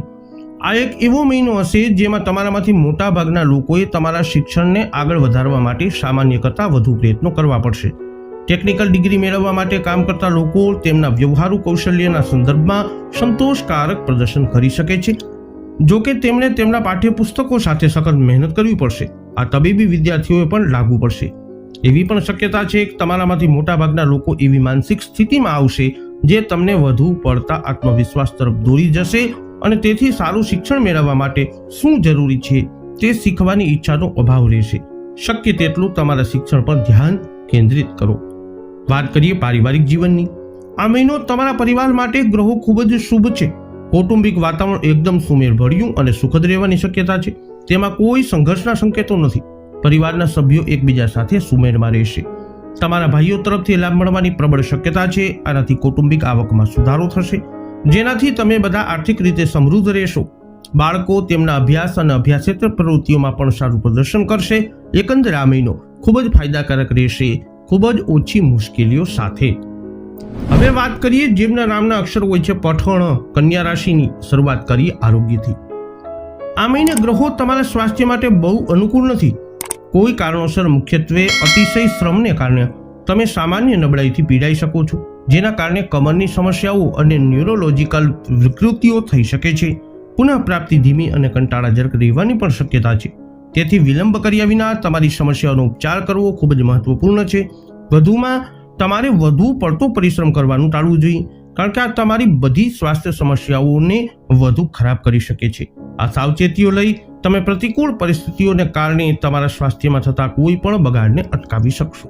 આ એક એવો મહિનો હશે જેમાં તમારામાંથી મોટા ભાગના લોકોએ તમારા શિક્ષણને આગળ વધારવા માટે સામાન્ય કરતાં વધુ પ્રયત્નો કરવા પડશે. ટેકનિકલ ડિગ્રી મેળવવા માટે કામ કરતા લોકો તેમના વ્યવહારુ કૌશલ્યના સંદર્ભમાં સંતોષકારક પ્રદર્શન કરી શકે છે. જો કે તેમણે તેમના પાઠ્યપુસ્તકો સાથે સખત મહેનત કરવી પડશે. આ તબીબી વિદ્યાર્થીઓએ પણ લાગુ પડશે. એવી પણ શક્યતા છે કે તમારામાંથી મોટાભાગના લોકો એવી માનસિક સ્થિતિમાં આવશે જે તમને વધુ પડતા આત્મવિશ્વાસ તરફ દોરી જશે અને તેથી સારું શિક્ષણ મેળવવા માટે શું જરૂરી છે તે શીખવાની ઈચ્છાનો અભાવ રહેશે. શક્ય તેટલું તમારા શિક્ષણ પર ધ્યાન કેન્દ્રિત કરો. વાત કરીએ પારિવારિક જીવનની. આ મહિનો તમારા પરિવાર માટે ગ્રહો ખૂબ જ શુભ છે. કૌટુંબિક વાતાવરણ એકદમ સુમેળભર્યું અને સુખદ રહેવાની શક્યતા છે. તેમાં કોઈ સંઘર્ષના સંકેતો નથી. પરિવારના સભ્યો એકબીજા સાથે સુમેળમાં રહેશે. તમારા ભાઈઓ તરફથી લાભ મળવાની પ્રબળ શક્યતા છે. આનાથી કૌટુંબિક આવકમાં સુધારો થશે, જેનાથી તમે બધા આર્થિક રીતે સમૃદ્ધ રહેશો. બાળકો તેમના અભ્યાસ અને અભ્યાસેતર પ્રવૃત્તિઓમાં પણ સારું પ્રદર્શન કરશે. એકંદરે આ મહિનો ખૂબ જ ફાયદાકારક રહેશે, ખૂબ જ ઓછી મુશ્કેલીઓ સાથે. હવે વાત કરીએ જેમના નામના અક્ષર હોય છે પઠણ, કન્યા રાશિની. શરૂઆત કરીએ આરોગ્યથી. આ મહિને ગ્રહો તમારા સ્વાસ્થ્ય માટે બહુ અનુકૂળ નથી. કોઈ કારણોસર, મુખ્યત્વે અતિશય શ્રમને કારણે તમે સામાન્ય નબળાઈથી પીડાઈ શકો છો, જેના કારણે કમરની સમસ્યાઓ અને ન્યુરોલોજીકલ વિકૃતિઓ થઈ શકે છે. પુનઃ પ્રાપ્તિ ધીમી અને કંટાળાજનક રહેવાની પણ શક્યતા છે. તેથી વિલંબ કર્યા વિના તમારી સમસ્યાઓનો ઉપચાર કરવો ખૂબ જ મહત્વપૂર્ણ છે. વધુમાં તમારે વધુ પડતો પરિશ્રમ કરવાનું ટાળવું જોઈએ, કારણ કે આ તમારી બધી સ્વાસ્થ્ય સમસ્યાઓને વધુ ખરાબ કરી શકે છે. આ સાવચેતીઓ લઈ તમે પ્રતિકૂળ પરિસ્થિતિઓને કારણે તમારા સ્વાસ્થ્યમાં થતા કોઈ પણ બગાડને અટકાવી શકશો.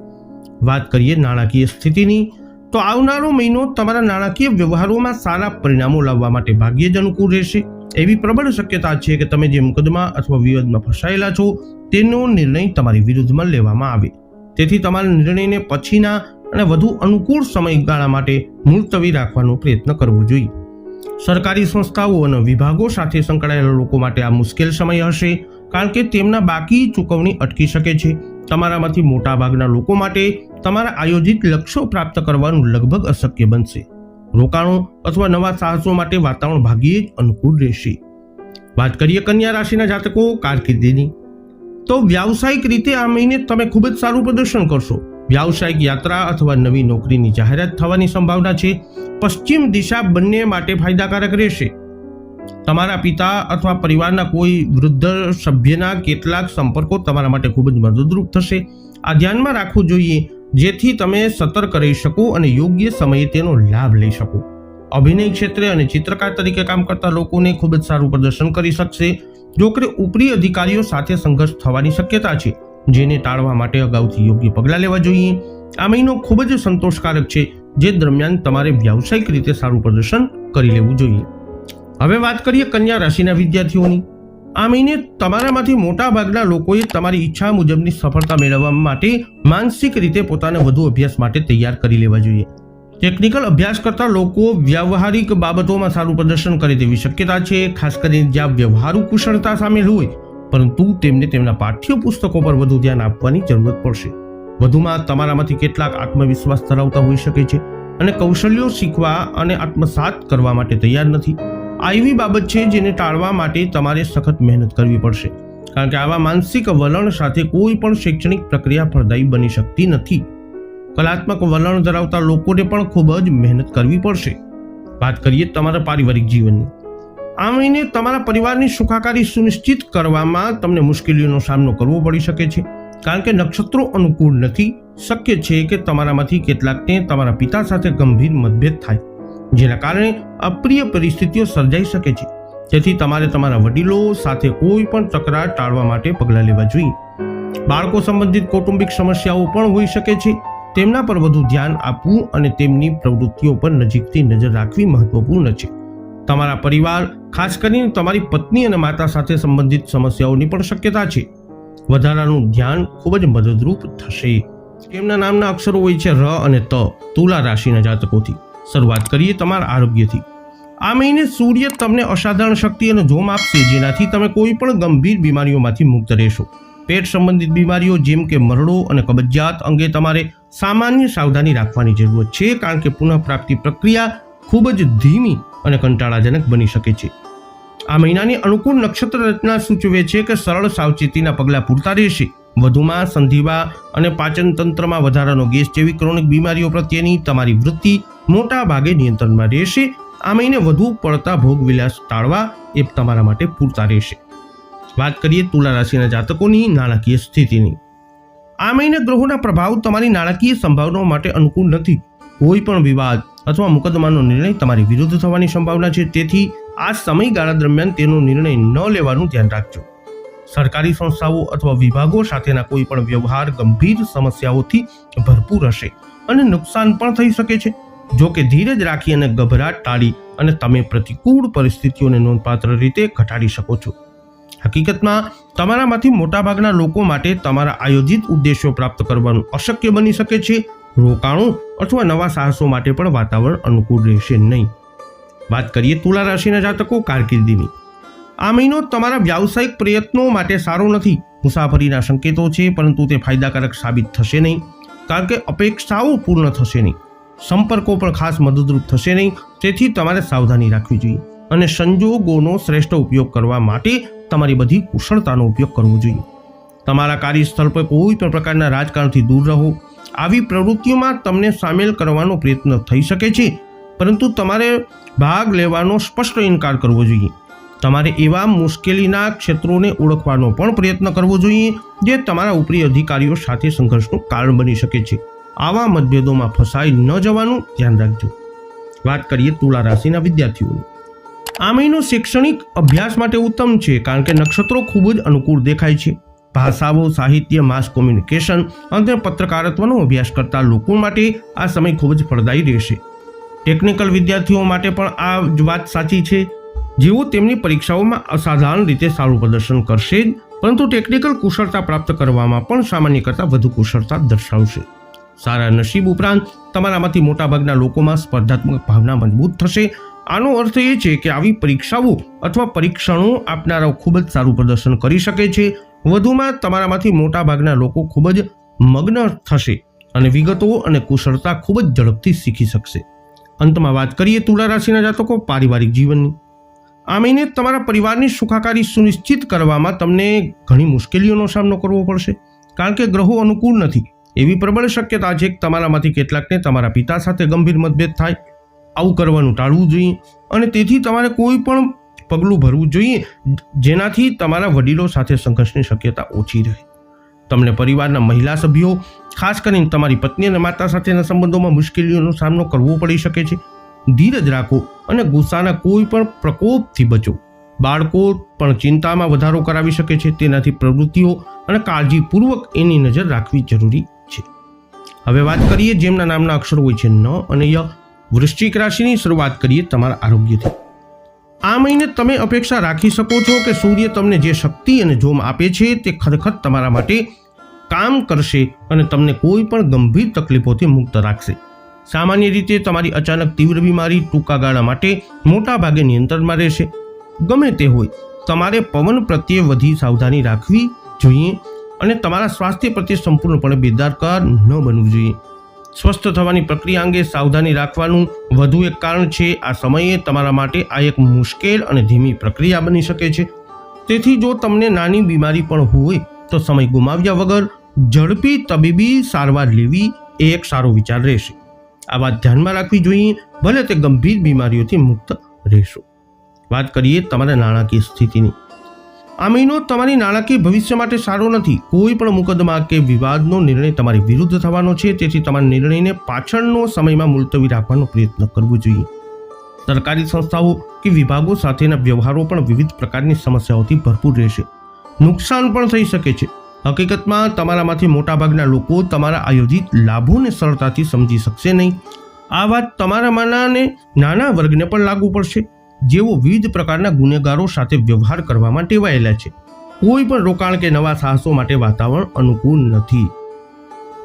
વાત કરીએ નાણાકીય સ્થિતિની, તો આવનારો મહિનો તમારા નાણાકીય વ્યવહારોમાં સારા પરિણામો લાવવા માટે ભાગ્યે જ અનુકૂળ રહેશે. એવી પ્રબળ શક્યતા છે કે તમે જે મુકદ્દમા અથવા વિવાદમાં ફસાયેલા છો તેનો નિર્ણય તમારી વિરુદ્ધમાં લેવામાં આવે. તેથી તમારા નિર્ણયને પછીના અને વધુ અનુકૂળ સમયગાળા માટે મુલતવી રાખવાનો પ્રયત્ન કરવો જોઈએ. સરકારી સંસ્થાઓ અને વિભાગો સાથે સંકળાયેલા લોકો માટે આ મુશ્કેલ સમય હશે, કારણ કે તેમના બાકી ચૂકવણી અટકી શકે છે. તમારામાંથી મોટાભાગના લોકો માટે તમારા આયોજિત લક્ષ્યો પ્રાપ્ત કરવાનું લગભગ અશક્ય બનશે. રોકાણો અથવા નવા સાહસો માટે વાતાવરણ ભાગ્યે જ અનુકૂળ રહેશે. વાત કરીએ કન્યા રાશિના જાતકો કારકિર્દીની, તો વ્યાવસાયિક રીતે આ મહિને તમે ખૂબ જ સારું પ્રદર્શન કરશો. વ્યાવસાયિક યાત્રા અથવા નવી નોકરીની જાહેરાત થવાની સંભાવના છે. પશ્ચિમ દિશા બંને માટે ફાયદાકારક રહેશે. તમારા પિતા અથવા પરિવારના કોઈ વૃદ્ધ સભ્યના કેટલાક સંપર્કો તમારા માટે ખૂબ જ મદદરૂપ થશે. આ ધ્યાનમાં રાખવું જોઈએ જેથી તમે સતર્ક રહી શકો અને યોગ્ય સમયે તેનો લાભ લઈ શકો. અભિનય ક્ષેત્રે અને ચિત્રકાર તરીકે કામ કરતા લોકોને ખૂબ જ સારું પ્રદર્શન કરી શકશે. જોકે ઉપરી અધિકારીઓ સાથે સંઘર્ષ થવાની શક્યતા છે, જેને ટાળવા માટે અગાઉથી યોગ્ય પગલાં લેવા જોઈએ. આ મહિનો ખૂબ જ સંતોષકારક છે, જે દરમિયાન તમારે વ્યાવસાયિક રીતે સારું પ્રદર્શન કરી લેવું જોઈએ. હવે વાત કરીએ કન્યા રાશિના વિદ્યાર્થીઓની. આ મહિને તમારામાંથી મોટા ભાગના લોકોએ તમારી ઈચ્છા મુજબની સફળતા મેળવવા માટે માનસિક રીતે પોતાને વધુ અભ્યાસ માટે તૈયાર કરી લેવા જોઈએ. ટેકનિકલ અભ્યાસ કરતા લોકો વ્યવહારિક બાબતોમાં સારું પ્રદર્શન કરે તેવી શક્યતા છે, ખાસ કરીને જ્યાં વ્યવહારુ કુશળતા સામેલ હોય, પરંતુ તેમને તેમના પાઠ્યપુસ્તકો પર વધુ ધ્યાન આપવાની જરૂરત પડશે. વધુમાં તમારામાંથી કેટલાક આત્મવિશ્વાસ ધરાવતા હોઈ શકે છે અને કૌશલ્યો શીખવા અને આત્મસાત કરવા માટે તૈયાર નથી. આ એવી બાબત છે જેને ટાળવા માટે તમારે સખત મહેનત કરવી પડશે, કારણ કે આવા માનસિક વલણ સાથે કોઈ પણ શૈક્ષણિક પ્રક્રિયા ફળદાયી બની શકતી નથી. કલાત્મક વલણ ધરાવતા લોકોને પણ ખૂબ જ મહેનત કરવી પડશે. વાત કરીએ તમારા પારિવારિક જીવનની. આ મહિને તમારા પરિવારની સુખાકારી સુનિશ્ચિત કરવામાં તમને મુશ્કેલીઓનો સામનો કરવો પડી શકે છે, કારણ કે નક્ષત્રો અનુકૂળ નથી. શક્ય છે કે તમારામાંથી કેટલાકને તમારા પિતા સાથે ગંભીર મતભેદ થાય, જેના કારણે અપ્રિય પરિસ્થિતિઓ સર્જાઈ શકે છે. તેથી તમારે તમારા વડીલો સાથે કોઈ પણ તકરાર ટાળવા માટે પગલાં લેવા જોઈએ. બાળકો સંબંધિત કૌટુંબિક સમસ્યાઓ પણ હોઈ શકે છે. તેમના પર વધુ ધ્યાન આપવું અને તેમની પ્રવૃત્તિઓ પર નજીકથી નજર રાખવી મહત્વપૂર્ણ છે. તમારા પરિવાર, ખાસ કરીને તમારી પત્ની અને માતા સાથે સંબંધિત સમસ્યાઓની પણ શક્યતા છે. વધારાનું ધ્યાન ખૂબ જ મદદરૂપ થશે. તેમના નામના અક્ષરો હોય છે ર અને ત. તુલા રાશિના જાતકોથી શરૂઆત કરીએ તમારા આરોગ્યથી. આ મહિને સૂર્ય તમને અસાધારણ શક્તિ અને જોમ આપશે, જેનાથી તમે કોઈ પણ ગંભીર બીમારીઓમાંથી મુક્ત રહેશો. પેટ સંબંધિત બીમારીઓ જેમ કે મરડો અને કબજિયાત અંગે તમારે સામાન્ય સાવધાની રાખવાની જરૂર છે, કારણ કે પુનઃપ્રાપ્તિ પ્રક્રિયા ખૂબ જ ધીમી અને કંટાળાજનક બની શકે છે. આ મહિનાની અનુકૂળ નક્ષત્ર રચના સૂચવે છે કે સરળ સાવચેતીના પગલાં પૂરતા રહેશે. વધુમાં સંધિવા અને પાચન તંત્રમાં વધારાનો ગેસ જેવી ક્રોનિક બીમારીઓ પ્રત્યેની તમારી વૃત્તિ મોટા ભાગે નિયંત્રણમાં રહેશે. આ મહિને વધુ પડતા ભોગવિલાસ ટાળવા એ તમારા માટે પૂરતા રહેશે. વાત કરીએ તુલા રાશિના જાતકોની નાણાકીય સ્થિતિની. આ મહિને ગ્રહોના પ્રભાવ તમારી નાણાકીય સંભાવનાઓ માટે અનુકૂળ નથી. કોઈ પણ વિવાદ અથવા મુકદ્દમાનો નિર્ણય તમારી વિરુદ્ધ થવાની સંભાવના છે, તેથી આ સમયગાળા દરમિયાન તેનો નિર્ણય ન લેવાનું ધ્યાન રાખજો. સરકારી સંસ્થાઓ અથવા વિભાગો સાથેના કોઈ પણ વ્યવહાર ગંભીર સમસ્યાઓથી ભરપૂર હશે અને નુકસાન પણ થઈ શકે છે. જો કે ધીરજ રાખી અને ગભરાટ ટાળી અને તમે પ્રતિકૂળ પરિસ્થિતિઓને નોંધપાત્ર રીતે ઘટાડી શકો છો. હકીકતમાં તમારામાંથી મોટાભાગના લોકો માટે તમારા આયોજિત ઉદ્દેશો પ્રાપ્ત કરવાનું અશક્ય બની શકે છે. રોકાણો અથવા નવા સાહસો માટે પણ વાતાવરણ અનુકૂળ રહેશે નહીં. વાત કરીએ તુલા રાશિના જાતકો કારકિર્દીની. આ મહિનો તમારા વ્યાવસાયિક પ્રયત્નો માટે સારો નથી. મુસાફરીના સંકેતો છે, પરંતુ તે ફાયદાકારક સાબિત થશે નહીં, કારણ કે અપેક્ષાઓ પૂર્ણ થશે નહીં. સંપર્કો પણ ખાસ મદદરૂપ થશે નહીં, તેથી તમારે સાવધાની રાખવી જોઈએ અને સંજોગોનો શ્રેષ્ઠ ઉપયોગ કરવા માટે તમારી બધી કુશળતાનો ઉપયોગ કરવો જોઈએ. તમારા કાર્યસ્થળ પર કોઈ પણ પ્રકારના રાજકારણથી દૂર રહો. આવી પ્રવૃત્તિઓમાં તમને સામેલ કરવાનો પ્રયત્ન થઈ શકે છે, પરંતુ તમારે ભાગ લેવાનો સ્પષ્ટ ઇનકાર કરવો જોઈએ. તમારે એવા મુશ્કેલીના ક્ષેત્રોને ઓળખવાનો પણ પ્રયત્ન કરવો જોઈએ જે તમારા ઉપરી અધિકારીઓ સાથે સંઘર્ષનું કારણ બની શકે છે. આવા મતભેદોમાં ફસાઈ ન જવાનું ધ્યાન રાખજો. વાત કરીએ તુલા રાશિના વિદ્યાર્થીઓની. આ મહિનો શૈક્ષણિક અભ્યાસ માટે ઉત્તમ છે, કારણ કે નક્ષત્રો ખૂબ જ અનુકૂળ દેખાય છે. ભાષાઓ, સાહિત્ય, માસ કોમ્યુનિકેશન અને પત્રકારત્વનો અભ્યાસ કરતા લોકો માટે આ સમય ખૂબ જ ફળદાયી રહેશે. ટેકનિકલ વિદ્યાર્થીઓ માટે પણ આ જ વાત સાચી છે. જેઓ તેમની પરીક્ષાઓમાં અસાધારણ રીતે સારું પ્રદર્શન કરશે, પરંતુ ટેકનિકલ કુશળતા પ્રાપ્ત કરવામાં પણ સામાન્ય કરતાં વધુ કુશળતા દર્શાવશે. સારા નસીબ ઉપરાંત તમારામાંથી મોટાભાગના લોકોમાં સ્પર્ધાત્મક ભાવના મજબૂત થશે. આનો અર્થ એ છે કે આવી પરીક્ષાઓ અથવા પરીક્ષણો આપનારાઓ ખૂબ જ સારું પ્રદર્શન કરી શકે છે. વધુમાં તમારામાંથી મોટાભાગના લોકો ખૂબ જ મગ્ન થશે અને વિગતો અને કુશળતા ખૂબ જ ઝડપથી શીખી શકશે. અંતમાં વાત કરીએ તુલા રાશિના જાતકો પારિવારિક જીવનની. આ મહિને તમારા પરિવારની સુખાકારી સુનિશ્ચિત કરવામાં તમને ઘણી મુશ્કેલીઓનો સામનો કરવો પડશે, કારણ કે ગ્રહો અનુકૂળ નથી. એવી પ્રબળ શક્યતા છે કે તમારામાંથી કેટલાકને તમારા પિતા સાથે ગંભીર મતભેદ થાય. આવું કરવાનું ટાળવું જોઈએ અને તેથી તમારે કોઈ પણ પગલું ભરવું જોઈએ જેનાથી તમારા વડીલો સાથે સંઘર્ષની શક્યતા ઓછી રહે. તમને પરિવારના મહિલા સભ્યો, ખાસ કરીને તમારી પત્ની અને માતા સાથેના સંબંધોમાં મુશ્કેલીઓનો સામનો કરવો પડી શકે છે. ધીરજ રાખો અને ગુસ્સાના કોઈ પણ પ્રકોપથી બચો. બાળકો પણ ચિંતામાં વધારો કરાવી શકે છે, તેનાથી પ્રવૃત્તિઓ અને કાળજીપૂર્વક એની નજર રાખવી જરૂરી છે. હવે વાત કરીએ જેમના નામના અક્ષરો હોય છે ન અને ય. વૃશ્ચિક રાશિની શરૂઆત કરીએ તમારા આરોગ્યથી. આ મહિને તમે અપેક્ષા રાખી શકો છો કે સૂર્ય તમને જે શક્તિ અને જોમ આપે છે તે ખરેખર તમારા માટે કામ કરશે અને તમને કોઈ પણ ગંભીર તકલીફોથી મુક્ત રાખશે. સામાન્ય રીતે તમારી અચાનક તીવ્ર બીમારી ટૂંકા ગાળા માટે મોટા ભાગે નિયંત્રણમાં રહેશે. ગમે તે હોય, તમારે પવન પ્રત્યે વધી સાવધાની રાખવી જોઈએ અને તમારા સ્વાસ્થ્ય પ્રત્યે સંપૂર્ણપણે બેદરકાર ન બનવું જોઈએ. સ્વસ્થ થવાની પ્રક્રિયા અંગે સાવધાની રાખવાનું વધુ એક કારણ છે. આ સમયે તમારા માટે આ એક મુશ્કેલ અને ધીમી પ્રક્રિયા બની શકે છે. તેથી જો તમને નાની બીમારી પણ હોય તો સમય ગુમાવ્યા વગર ઝડપી તબીબી સારવાર લેવી એ એક સારો વિચાર રહેશે. આ વાત ધ્યાનમાં રાખવી જોઈએ, ભલે તે ગંભીર બીમારીઓથી મુક્ત રહેશો. વાત કરીએ તમારા નાણાકીય સ્થિતિની. આ મહિનો તમારી નાણાકીય ભવિષ્ય માટે સારો નથી. કોઈ પણ મુકદ્દમા કે વિવાદનો નિર્ણય તમારી વિરુદ્ધ થવાનો છે, તેથી તમારા નિર્ણયને પાછળનો સમયમાં મુલતવી રાખવાનો પ્રયત્ન કરવો જોઈએ. સરકારી સંસ્થાઓ કે વિભાગો સાથેના વ્યવહારો પણ વિવિધ પ્રકારની સમસ્યાઓથી ભરપૂર રહેશે. નુકસાન પણ થઈ શકે છે. હકીકતમાં તમારામાંથી મોટાભાગના લોકો તમારા આયોજિત લાભોને સરળતાથી સમજી શકશે નહીં. આ વાત તમારામાંના નાના વર્ગને પણ લાગુ પડશે, જેઓ વિવિધ પ્રકારના ગુનેગારો સાથે વ્યવહાર કરવામાં ટેવાયેલા છે. કોઈ પણ રોકાણ કે નવા સાહસો માટે વાતાવરણ અનુકૂળ નથી.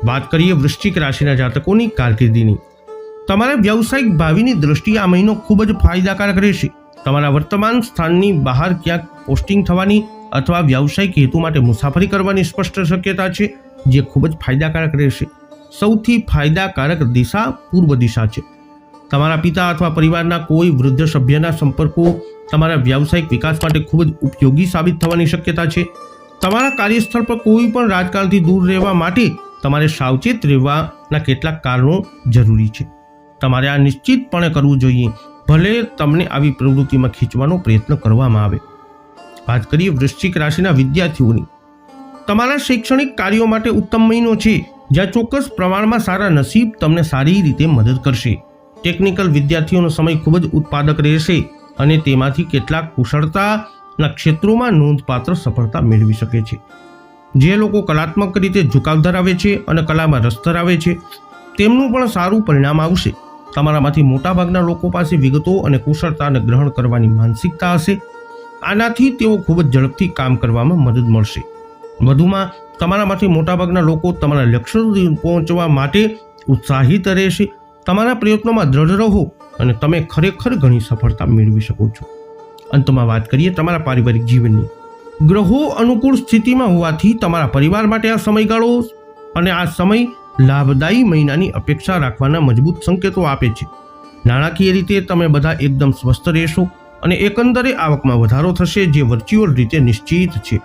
વાત કરીએ વૃશ્ચિક રાશિના જાતકોની કારકિર્દીની. તમારા વ્યવસાયિક ભાવિની દ્રષ્ટિએ આ મહિનો ખૂબ જ ફાયદાકારક રહેશે. તમારા વર્તમાન સ્થાનની બહાર ક્યાંક પોસ્ટિંગ થવાની અથવા વ્યવસાયિક હેતુ માટે મુસાફરી કરવાની સ્પષ્ટ શક્યતા છે, જે ખૂબ જ ફાયદાકારક રહેશે. સૌથી ફાયદાકારક દિશા પૂર્વ દિશા છે. તમારા પિતા અથવા પરિવારના કોઈ વૃદ્ધ સભ્યના સંપર્કો તમારા વ્યવસાયિક વિકાસ માટે ખૂબ જ ઉપયોગી સાબિત થવાની શક્યતા છે. તમારા કાર્યસ્થળ પર કોઈ પણ રાજકારણથી દૂર રહેવા માટે તમારે સાવચેત રહેવાના કેટલાક કારણો જરૂરી છે. તમારે આ નિશ્ચિતપણે કરવું જોઈએ, ભલે તમને આવી પ્રવૃત્તિમાં ખીચવાનો પ્રયત્ન કરવામાં આવે. વાત કરીએ વૃશ્ચિક રાશિના વિદ્યાર્થીઓની. તમારા શૈક્ષણિક કાર્યો માટે ઉત્તમ મહિનો છે, જ્યાં ચોક્કસ પ્રમાણમાં સારા નસીબ તમને સારી રીતે મદદ કરશે. ટેકનિકલ વિદ્યાર્થીઓનો સમય ખૂબ જ ઉત્પાદક રહેશે અને તેમાંથી કેટલાક કુશળતાના ક્ષેત્રોમાં નોંધપાત્ર સફળતા મેળવી શકે છે. જે લોકો કલાત્મક રીતે ઝુકાવ ધરાવે છે અને કલામાં રસ ધરાવે છે, તેમનું પણ સારું પરિણામ આવશે. તમારામાંથી મોટાભાગના લોકો પાસે વિગતો અને કુશળતાને ગ્રહણ કરવાની માનસિકતા હશે. આનાથી તેઓ ખૂબ જ ઝડપથી કામ કરવામાં મદદ મળશે. વધુમાં તમારામાંથી મોટાભાગના લોકો તમારા લક્ષ્ય સુધી પહોંચવા માટે ઉત્સાહિત રહેશે. તમારા પ્રયત્નોમાં દ્રઢ રહો અને તમે ખરેખર ઘણી સફળતા મેળવી શકો છો. અંતમાં વાત કરીએ તમારા પારિવારિક જીવનની. ગ્રહો અનુકૂળ સ્થિતિમાં હોવાથી તમારા પરિવાર માટે આ સમયગાળો અને આ સમય લાભદાયી મહિનાની અપેક્ષા રાખવાના મજબૂત સંકેતો આપે છે. નાણાકીય રીતે તમે બધા એકદમ સ્વસ્થ રહેશો અને એકંદરે આવકમાં વધારો થશે, જે વર્ચ્યુઅલ રીતે નિશ્ચિત છે.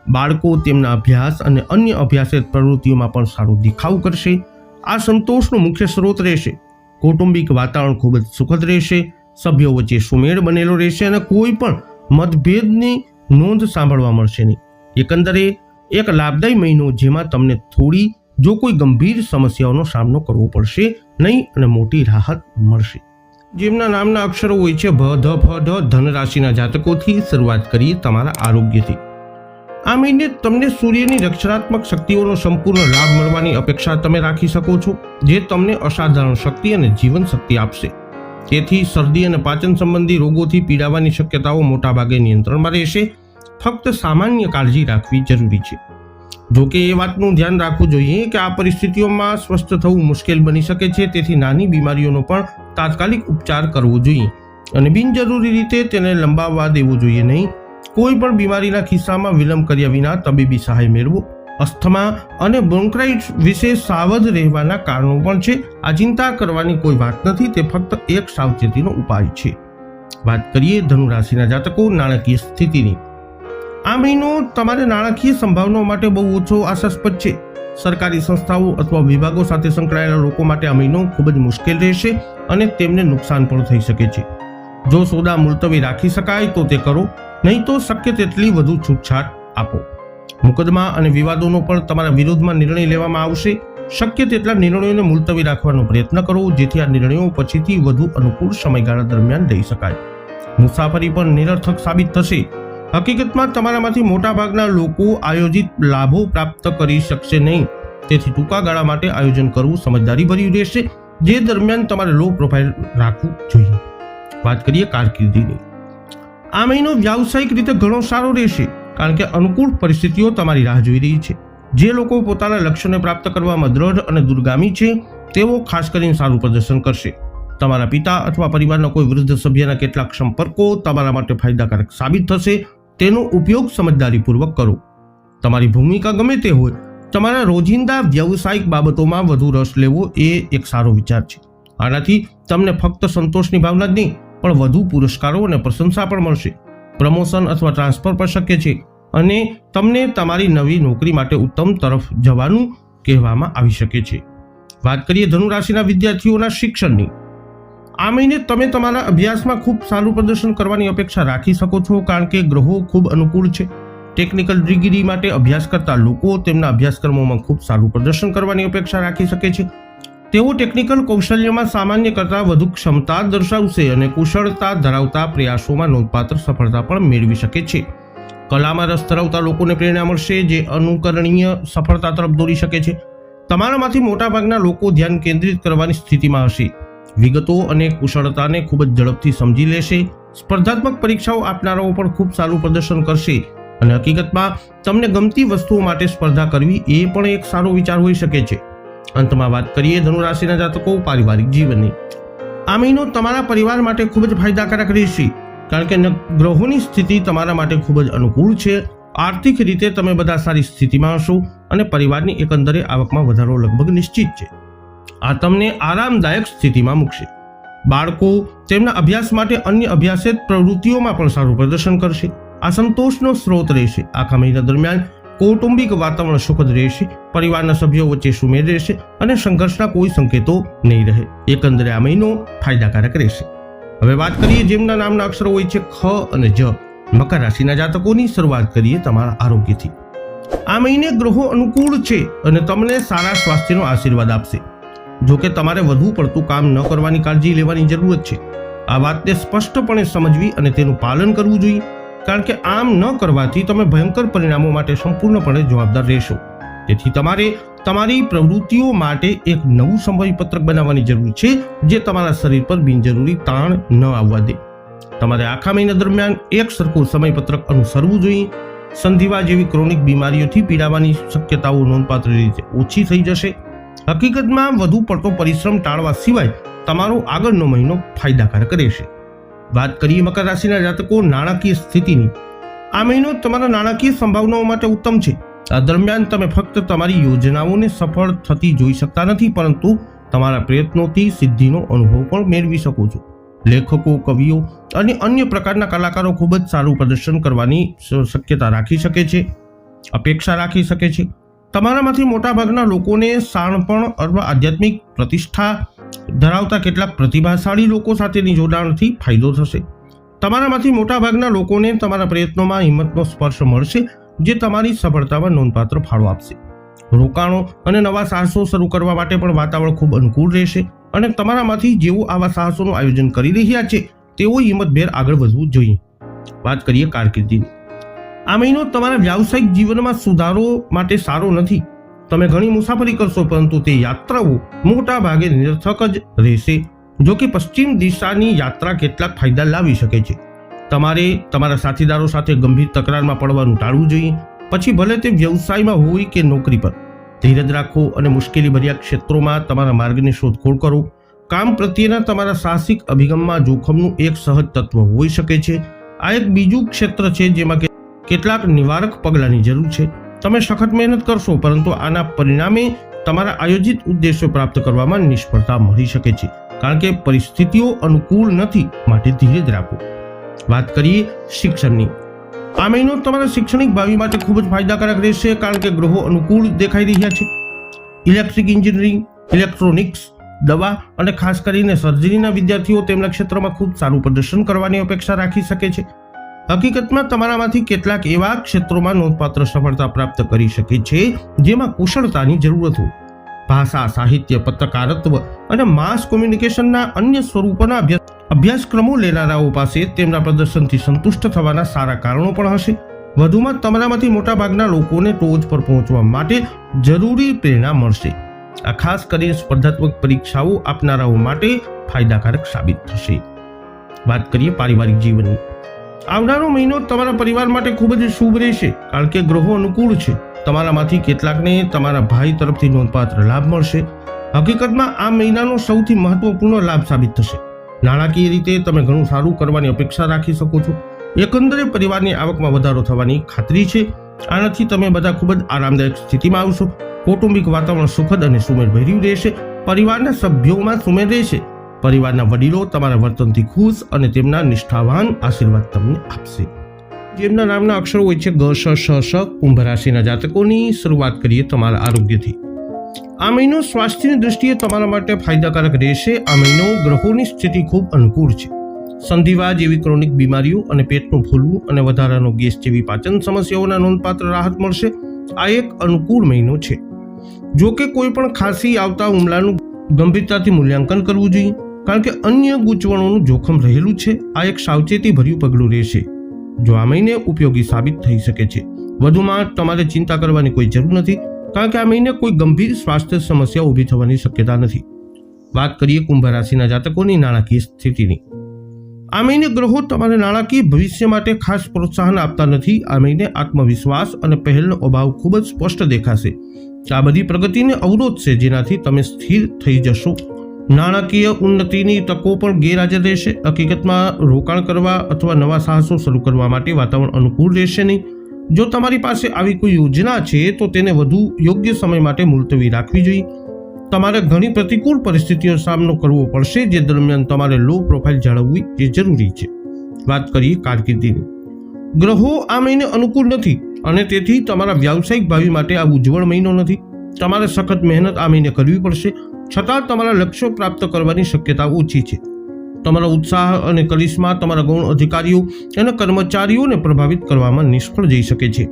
બાળકો તેમના અભ્યાસ અને અન્ય અભ્યાસેતર પ્રવૃત્તિઓમાં પણ સારો દેખાવ કરશે. આ સંતોષનો મુખ્ય સ્ત્રોત રહેશે. કૌટુંબિક વાતાવરણ ખૂબ જ સુખદ રહેશે. સભ્યો વચ્ચે સુમેળ બનેલો રહેશે અને કોઈ પણ મતભેદની નોંધ સાંભળવા મળશે નહીં. એકંદરે એક લાભદાયી મહિનો, જેમાં તમને થોડી જો કોઈ ગંભીર સમસ્યાઓનો સામનો કરવો પડશે નહીં અને મોટી રાહત મળશે. જેમના નામના અક્ષરો હોય છે ભ, ધ, ફ, ઢ, ધન રાશિના જાતકોથી શરૂઆત કરીએ તમારા આરોગ્યથી. આ મહિને તમને સૂર્યની રક્ષણાત્મક શક્તિઓનો સંપૂર્ણ લાભ મળવાની અપેક્ષા તમે રાખી શકો છો, જે તમને અસાધારણ શક્તિ અને જીવન શક્તિ આપશે. તેથી શરદી અને પાચન સંબંધી રોગોથી પીડાવાની શક્યતાઓ મોટાભાગે નિયંત્રણમાં રહેશે. ફક્ત સામાન્ય કાળજી રાખવી જરૂરી છે. જોકે એ વાતનું ધ્યાન રાખવું જોઈએ કે આ પરિસ્થિતિઓમાં સ્વસ્થ થવું મુશ્કેલ બની શકે છે, તેથી નાની બીમારીઓનો પણ તાત્કાલિક ઉપચાર કરવો જોઈએ અને બિનજરૂરી રીતે તેને લંબાવવા દેવું જોઈએ નહીં. કોઈ પણ બીમારીના કિસ્સામાં વિલંબ કર્યા વિના તબીબી સહાય મેળવો. અસ્થમા અને બ્રોન્કાઇટિસ વિશે સાવધ રહેવાના કારણો પણ છે. આ ચિંતા કરવાની કોઈ વાત નથી, તે ફક્ત એક સાવચેતીનો ઉપાય છે. વાત કરીએ ધનુ રાશિના જાતકો નાણાકીય સ્થિતિની. આ મહિનો તમારે નાણાકીય સંભાવનાઓ માટે બહુ ઓછો આશાસ્પદ છે. સરકારી સંસ્થાઓ અથવા વિભાગો સાથે સંકળાયેલા લોકો માટે આ મહિનો ખૂબ જ મુશ્કેલ રહેશે અને તેમને નુકસાન પણ થઈ શકે છે. જો સોદા મુલતવી રાખી શકાય તો તે કરો, નહીં તો શક્ય તેટલી વધુ છૂટછાટ આપો. મુકદ્દમા અને વિવાદોનો પણ તમારા વિરોધમાં નિર્ણય લેવામાં આવશે. શક્ય તેટલા નિર્ણયોને મુલતવી રાખવાનો પ્રયત્ન કરો, જેથી આ નિર્ણયો પછીથી વધુ અનુકૂળ સમયગાળા દરમિયાન લઈ શકાય. મુસાફરી પણ નિરર્થક સાબિત થશે. હકીકતમાં તમારામાંથી મોટાભાગના લોકો આયોજિત લાભો પ્રાપ્ત કરી શકશે નહીં, તેથી ટૂંકા ગાળા માટે આયોજન કરવું સમજદારીભર્યું રહેશે, જે દરમિયાન તમારે લો પ્રોફાઇલ રાખવું જોઈએ. વાત કરીએ કારકિર્દીની. આ મહિનો વ્યાવસાયિક રીતે ઘણો સારો રહેશે, કારણ કે અનુકૂળ પરિસ્થિતિઓ તમારી રાહ જોઈ રહી છે. જે લોકો પોતાના લક્ષ્યોને પ્રાપ્ત કરવામાં દ્રઢ અને દૂરગામી છે તેઓ ખાસ કરીને સારું પ્રદર્શન કરશે. તમારા પિતા અથવા પરિવારના કોઈ વૃદ્ધ સભ્યના કેટલાક સંપર્કો તમારા માટે ફાયદાકારક સાબિત થશે. તેનો ઉપયોગ સમજદારીપૂર્વક કરો. તમારી ભૂમિકા ગમે તે હોય, તમારા રોજિંદા વ્યવસાયિક બાબતોમાં વધુ રસ લેવો એ એક સારો વિચાર છે. આનાથી તમને ફક્ત સંતોષની ભાવના જ નહીં પણ વધુ પુરસ્કારો અને પ્રશંસા પણ મળશે. પ્રમોશન અથવા ટ્રાન્સફર પણ શક્ય છે અને તમને તમારી નવી નોકરી માટે ઉત્તમ તરફ જવાનું કહેવામાં આવી શકે છે. વાત કરીએ ધનુ રાશિના વિદ્યાર્થીઓના શિક્ષણની. આ મહિને તમે તમારા અભ્યાસમાં ખૂબ સારું પ્રદર્શન કરવાની અપેક્ષા રાખી શકો છો, કારણ કે ગ્રહો ખૂબ અનુકૂળ છે. ટેકનિકલ ડિગ્રી માટે અભ્યાસ કરતા લોકો તેમના અભ્યાસક્રમોમાં ખૂબ સારું પ્રદર્શન કરવાની અપેક્ષા રાખી શકે છે. તેઓ ટેકનિકલ કૌશલ્યમાં સામાન્ય કરતાં વધુ ક્ષમતા દર્શાવશે અને કુશળતા ધરાવતા પ્રયાસોમાં નોંધપાત્ર સફળતા પણ મેળવી શકે છે. કલામાં રસ ધરાવતા લોકોને પ્રેરણા મળશે, જે અનુકરણીય સફળતા તરફ દોરી શકે છે. તમારામાંથી મોટાભાગના લોકો ધ્યાન કેન્દ્રિત કરવાની સ્થિતિમાં હશે, વિગતો અને કુશળતાને ખૂબ જ ઝડપથી સમજી લેશે. સ્પર્ધાત્મક પરીક્ષાઓ આપનારાઓ પણ ખૂબ સારું પ્રદર્શન કરશે અને હકીકતમાં તમને ગમતી વસ્તુઓ માટે સ્પર્ધા કરવી એ પણ એક સારો વિચાર હોઈ શકે છે. અંતમાં વાત કરીએ ધનુ રાશિના જાતકો પારિવારિક જીવનની. આ મહિનો તમારા પરિવાર માટે ખૂબ જ ફાયદાકારક રહેશે, કારણ કે ગ્રહોની સ્થિતિ તમારા માટે ખૂબ જ અનુકૂળ છે. આર્થિક રીતે તમે બધા સારી સ્થિતિમાં હશો અને પરિવારની એકંદરે આવકમાં વધારો લગભગ નિશ્ચિત છે. આ તમને આરામદાયક સ્થિતિમાં મૂકશે. બાળકો તેમના અભ્યાસ માટે અન્ય અભ્યાસેત પ્રવૃત્તિઓમાં પણ સારું પ્રદર્શન કરશે. આ સંતોષનો સ્ત્રોત રહેશે. આખા મહિના દરમિયાન કૌટુંબિક વાતાવરણ સુખદ રહેશે, પરિવારના સભ્યો વચ્ચે સુમેળ રહેશે અને સંઘર્ષના કોઈ સંકેતો નહીં રહે. એકંદરે આ મહિનો ફાયદાકારક રહેશે. હવે વાત કરીએ જેમના નામના અક્ષરો હોય છે ખ અને જ. મકર રાશિના જાતકોની શરૂઆત કરીએ તમારા આરોગ્યથી. આ મહિને ગ્રહો અનુકૂળ છે અને તમને સારા સ્વાસ્થ્યનો આશીર્વાદ આપશે. જો કે તમારે વધુ પડતું કામ ન કરવાની કાળજી લેવાની જરૂરત છે. આ વાતને સ્પષ્ટપણે સમજવી અને તેનું પાલન કરવું જોઈએ, કારણ કે આમ ન કરવાથી તમે ભયંકર પરિણામો માટે સંપૂર્ણપણે જવાબદાર રહેશો. તેથી તમારે તમારી પ્રવૃત્તિઓ માટે એક નવું સમયપત્રક બનાવવાની જરૂર છે, જે તમારા શરીર પર બિનજરૂરી તાણ ન આવવા દે. તમારે આખા મહિના દરમિયાન એક સરખું સમયપત્રક અનુસરવું જોઈએ. સંધિવા જેવી ક્રોનિક બીમારીઓથી પીડાવાની શક્યતાઓ નોંધપાત્ર રીતે ઓછી થઈ જશે. હકીકતમાં વધુ પડતો પરિશ્રમ ટાળવા સિવાય તમારો આગળનો મહિનો ફાયદાકારક રહેશે. વાત કરીએ મકર રાશિના જાતકો નાણાકીય સ્થિતિની. આ મહિનો તમારા નાણાકીય સંભાવનાઓ માટે ઉત્તમ છે. આ દરમિયાન તમે ફક્ત તમારી યોજનાઓને સફળ થતી જોઈ શકતા નથી, પરંતુ તમારા પ્રયત્નોથી સિદ્ધિનો અનુભવ પણ મેળવી શકો છો. લેખકો, કવિઓ અને અન્ય પ્રકારના કલાકારો ખૂબ જ સારું પ્રદર્શન કરવાની શક્યતા રાખી શકે છે, અપેક્ષા રાખી શકે છે. તમારામાંથી મોટાભાગના લોકોને શાણપણ અથવા આધ્યાત્મિક પ્રતિષ્ઠા ધરાવતા કેટલાક પ્રતિભાશાળી લોકો સાથેની જોડાણથી ફાયદો થશે. તમારામાંથી મોટાભાગના લોકોને તમારા પ્રયત્નોમાં હિંમતનો સ્પર્શ મળશે, જે તમારી સફળતામાં નોંધપાત્ર ફાળો આપશે. રોકાણો અને નવા સાહસો શરૂ કરવા માટે પણ વાતાવરણ ખૂબ અનુકૂળ રહેશે અને તમારામાંથી જેઓ આવા સાહસોનું આયોજન કરી રહ્યા છે તેઓ હિંમતભેર આગળ વધવું જોઈએ. વાત કરીએ કારકિર્દીની. આ મહિનો તમારા વ્યાવસાયિક જીવનમાં સુધારો માટે સારો નથી. તમે ઘણી મુસાફરી કરશો, પરંતુ તે યાત્રાઓ મોટા ભાગે નિરર્થક જ રહેશે. જો કે પશ્ચિમ દિશાની યાત્રા કેટલાક ફાયદા લાવી શકે છે. તમારે તમારા સાથીદારો સાથે ગંભીર તકરારમાં પડવાનું ટાળવું જોઈએ, પછી ભલે તે વ્યવસાયમાં હોય કે નોકરી પર. ધીરજ રાખો અને મુશ્કેલી ભર્યા ક્ષેત્રોમાં તમારા માર્ગની શોધખોળ કરો. કામ પ્રત્યેના તમારા સાહસિક અભિગમમાં જોખમનું એક સહજ તત્વ હોઈ શકે છે. આ એક બીજું ક્ષેત્ર છે જેમાં કેટલાક નિવારક પગલાંની જરૂર છે. તમે સખત મહેનત કરશો, પરંતુ આના પરિણામે તમારા આયોજિત ઉદ્દેશો પ્રાપ્ત કરવામાં નિષ્ફળતા મળી શકે છે, કારણ કે પરિસ્થિતિઓ અનુકૂળ નથી. માટે ધીરજ રાખો. વાત કરીએ શિક્ષણની. આ મહિનો તમારા શૈક્ષણિક ભાવિ માટે ખૂબ જ ફાયદાકારક રહેશે, કારણ કે ગ્રહો અનુકૂળ દેખાઈ રહ્યા છે. ઇલેક્ટ્રિક એન્જિનિયરિંગ, ઇલેક્ટ્રોનિક્સ, દવા અને ખાસ કરીને સર્જરીના વિદ્યાર્થીઓ તેમના ક્ષેત્રમાં ખૂબ સારું પ્રદર્શન કરવાની અપેક્ષા રાખી શકે છે. હકીકતમાં તમારામાંથી કેટલાક એવા ક્ષેત્રોમાં નોંધપાત્ર સફળતા પ્રાપ્ત કરી શકે છે જેમાં કુશળતાની જરૂરત હોય. ભાષા, સાહિત્ય, પત્રકારત્વ અને માસ કોમ્યુનિકેશનના અન્ય સ્વરૂપોના અભ્યાસક્રમો લેનારાઓ પાસે તેમના પ્રદર્શનથી સંતુષ્ટ થવાના સારા કારણો પણ હશે. વધુમાં તમારામાંથી મોટાભાગના લોકોને ટોચ પર પહોંચવા માટે જરૂરી પ્રેરણા મળશે. આ ખાસ કરીને સ્પર્ધાત્મક પરીક્ષાઓ આપનારાઓ માટે ફાયદાકારક સાબિત થશે. વાત કરીએ પારિવારિક જીવનની. આવનારો મહિનો તમારા પરિવાર માટે ખૂબ જ શુભ રહેશે, કારણ કે ગ્રહો અનુકૂળ છે. તમારામાંથી કેટલાકને તમારા ભાઈ તરફથી નોંધપાત્ર લાભ મળશે. હકીકતમાં આ મહિનાનો સૌથી મહત્વપૂર્ણ લાભ સાબિત થશે. નાણાકીય રીતે તમે ઘણું સારું કરવાની અપેક્ષા રાખી શકો છો. એકંદરે પરિવારની આવકમાં વધારો થવાની ખાતરી છે. આનાથી તમે બધા ખૂબ જ આરામદાયક સ્થિતિમાં આવશો. કૌટુંબિક વાતાવરણ સુખદ અને સુમેળભર્યું રહેશે. પરિવારના સભ્યોમાં સુમેળ રહેશે. પરિવારના વડીલો તમારા વર્તનથી ખુશ અને તેમના નિષ્ઠાવાન આશીર્વાદ તમને આપશે. જેમના નામના અક્ષરો હોય છે ગ, શ, શ, શ, કુંભ રાશિના જાતકોની શરૂઆત કરીએ તમારા આરોગ્યથી. આ મહિનો સ્વાસ્થ્યની દૃષ્ટિએ તમારા માટે ફાયદાકારક રહેશે. આ મહિનો ગ્રહોની સ્થિતિ ખૂબ અનુકૂળ છે. સંધિવા જેવી ક્રોનિક બીમારીઓ અને પેટનું ફૂલવું અને વધારાનો ગેસ જેવી પાચન સમસ્યાઓના નોંધપાત્ર રાહત મળશે. આ એક અનુકૂળ મહિનો છે. જો કે કોઈ પણ ખાંસી આવતા હુમલાનું ગંભીરતાથી મૂલ્યાંકન કરવું જોઈએ, કારણ કે અન્ય ગૂંચવણોનું જોખમ રહેલું છે. આ એક સાવચેતી ભર્યું પગલું રહેશે, જો આ મહિને ઉપયોગી સાબિત થઈ શકે છે. વધુમાં તમારે ચિંતા કરવાની કોઈ જરૂર નથી, કારણ કે આ મહિને કોઈ ગંભીર સ્વાસ્થ્ય સમસ્યા ઊભી થવાની શક્યતા નથી. વાત કરીએ કુંભ રાશિના જાતકોની નાણાકીય સ્થિતિની. આ મહિને ગ્રહો તમારે નાણાકીય ભવિષ્ય માટે ખાસ પ્રોત્સાહન આપતા નથી. આ મહિને આત્મવિશ્વાસ અને પહેલનો અભાવ ખૂબ જ સ્પષ્ટ દેખાશે. આ બધી પ્રગતિને અવરોધશે, જેનાથી તમે સ્થિર થઈ જશો. નાણાકીય ઉન્નતિની તકો પણ ગેરહાજર રહેશે. હકીકતમાં રોકાણ કરવા અથવા નવા સાહસો શરૂ કરવા માટે વાતાવરણ અનુકૂળ રહેશે નહીં. જો તમારી પાસે આવી કોઈ યોજના છે તો તેને વધુ યોગ્ય સમય માટે મુલતવી રાખવી જોઈએ. તમારે ઘણી પ્રતિકૂળ પરિસ્થિતિનો સામનો કરવો પડશે, જે દરમિયાન તમારે લો પ્રોફાઇલ જાળવવી એ જરૂરી છે. વાત કરીએ કારકિર્દીની. ગ્રહો આ મહિને અનુકૂળ નથી અને તેથી તમારા વ્યાવસાયિક ભાવિ માટે આ ઉજ્જવળ મહિનો નથી. તમારે સખત મહેનત આ મહિને કરવી પડશે, છતાં તમારા લક્ષ્યો પ્રાપ્ત કરવાની શક્યતા ઓછી છે. તમારો ઉત્સાહ અને કરિશ્મા તમારા ગૌણ અધિકારીઓ અને કર્મચારીઓને પ્રભાવિત કરવામાં નિષ્ફળ જઈ શકે છે.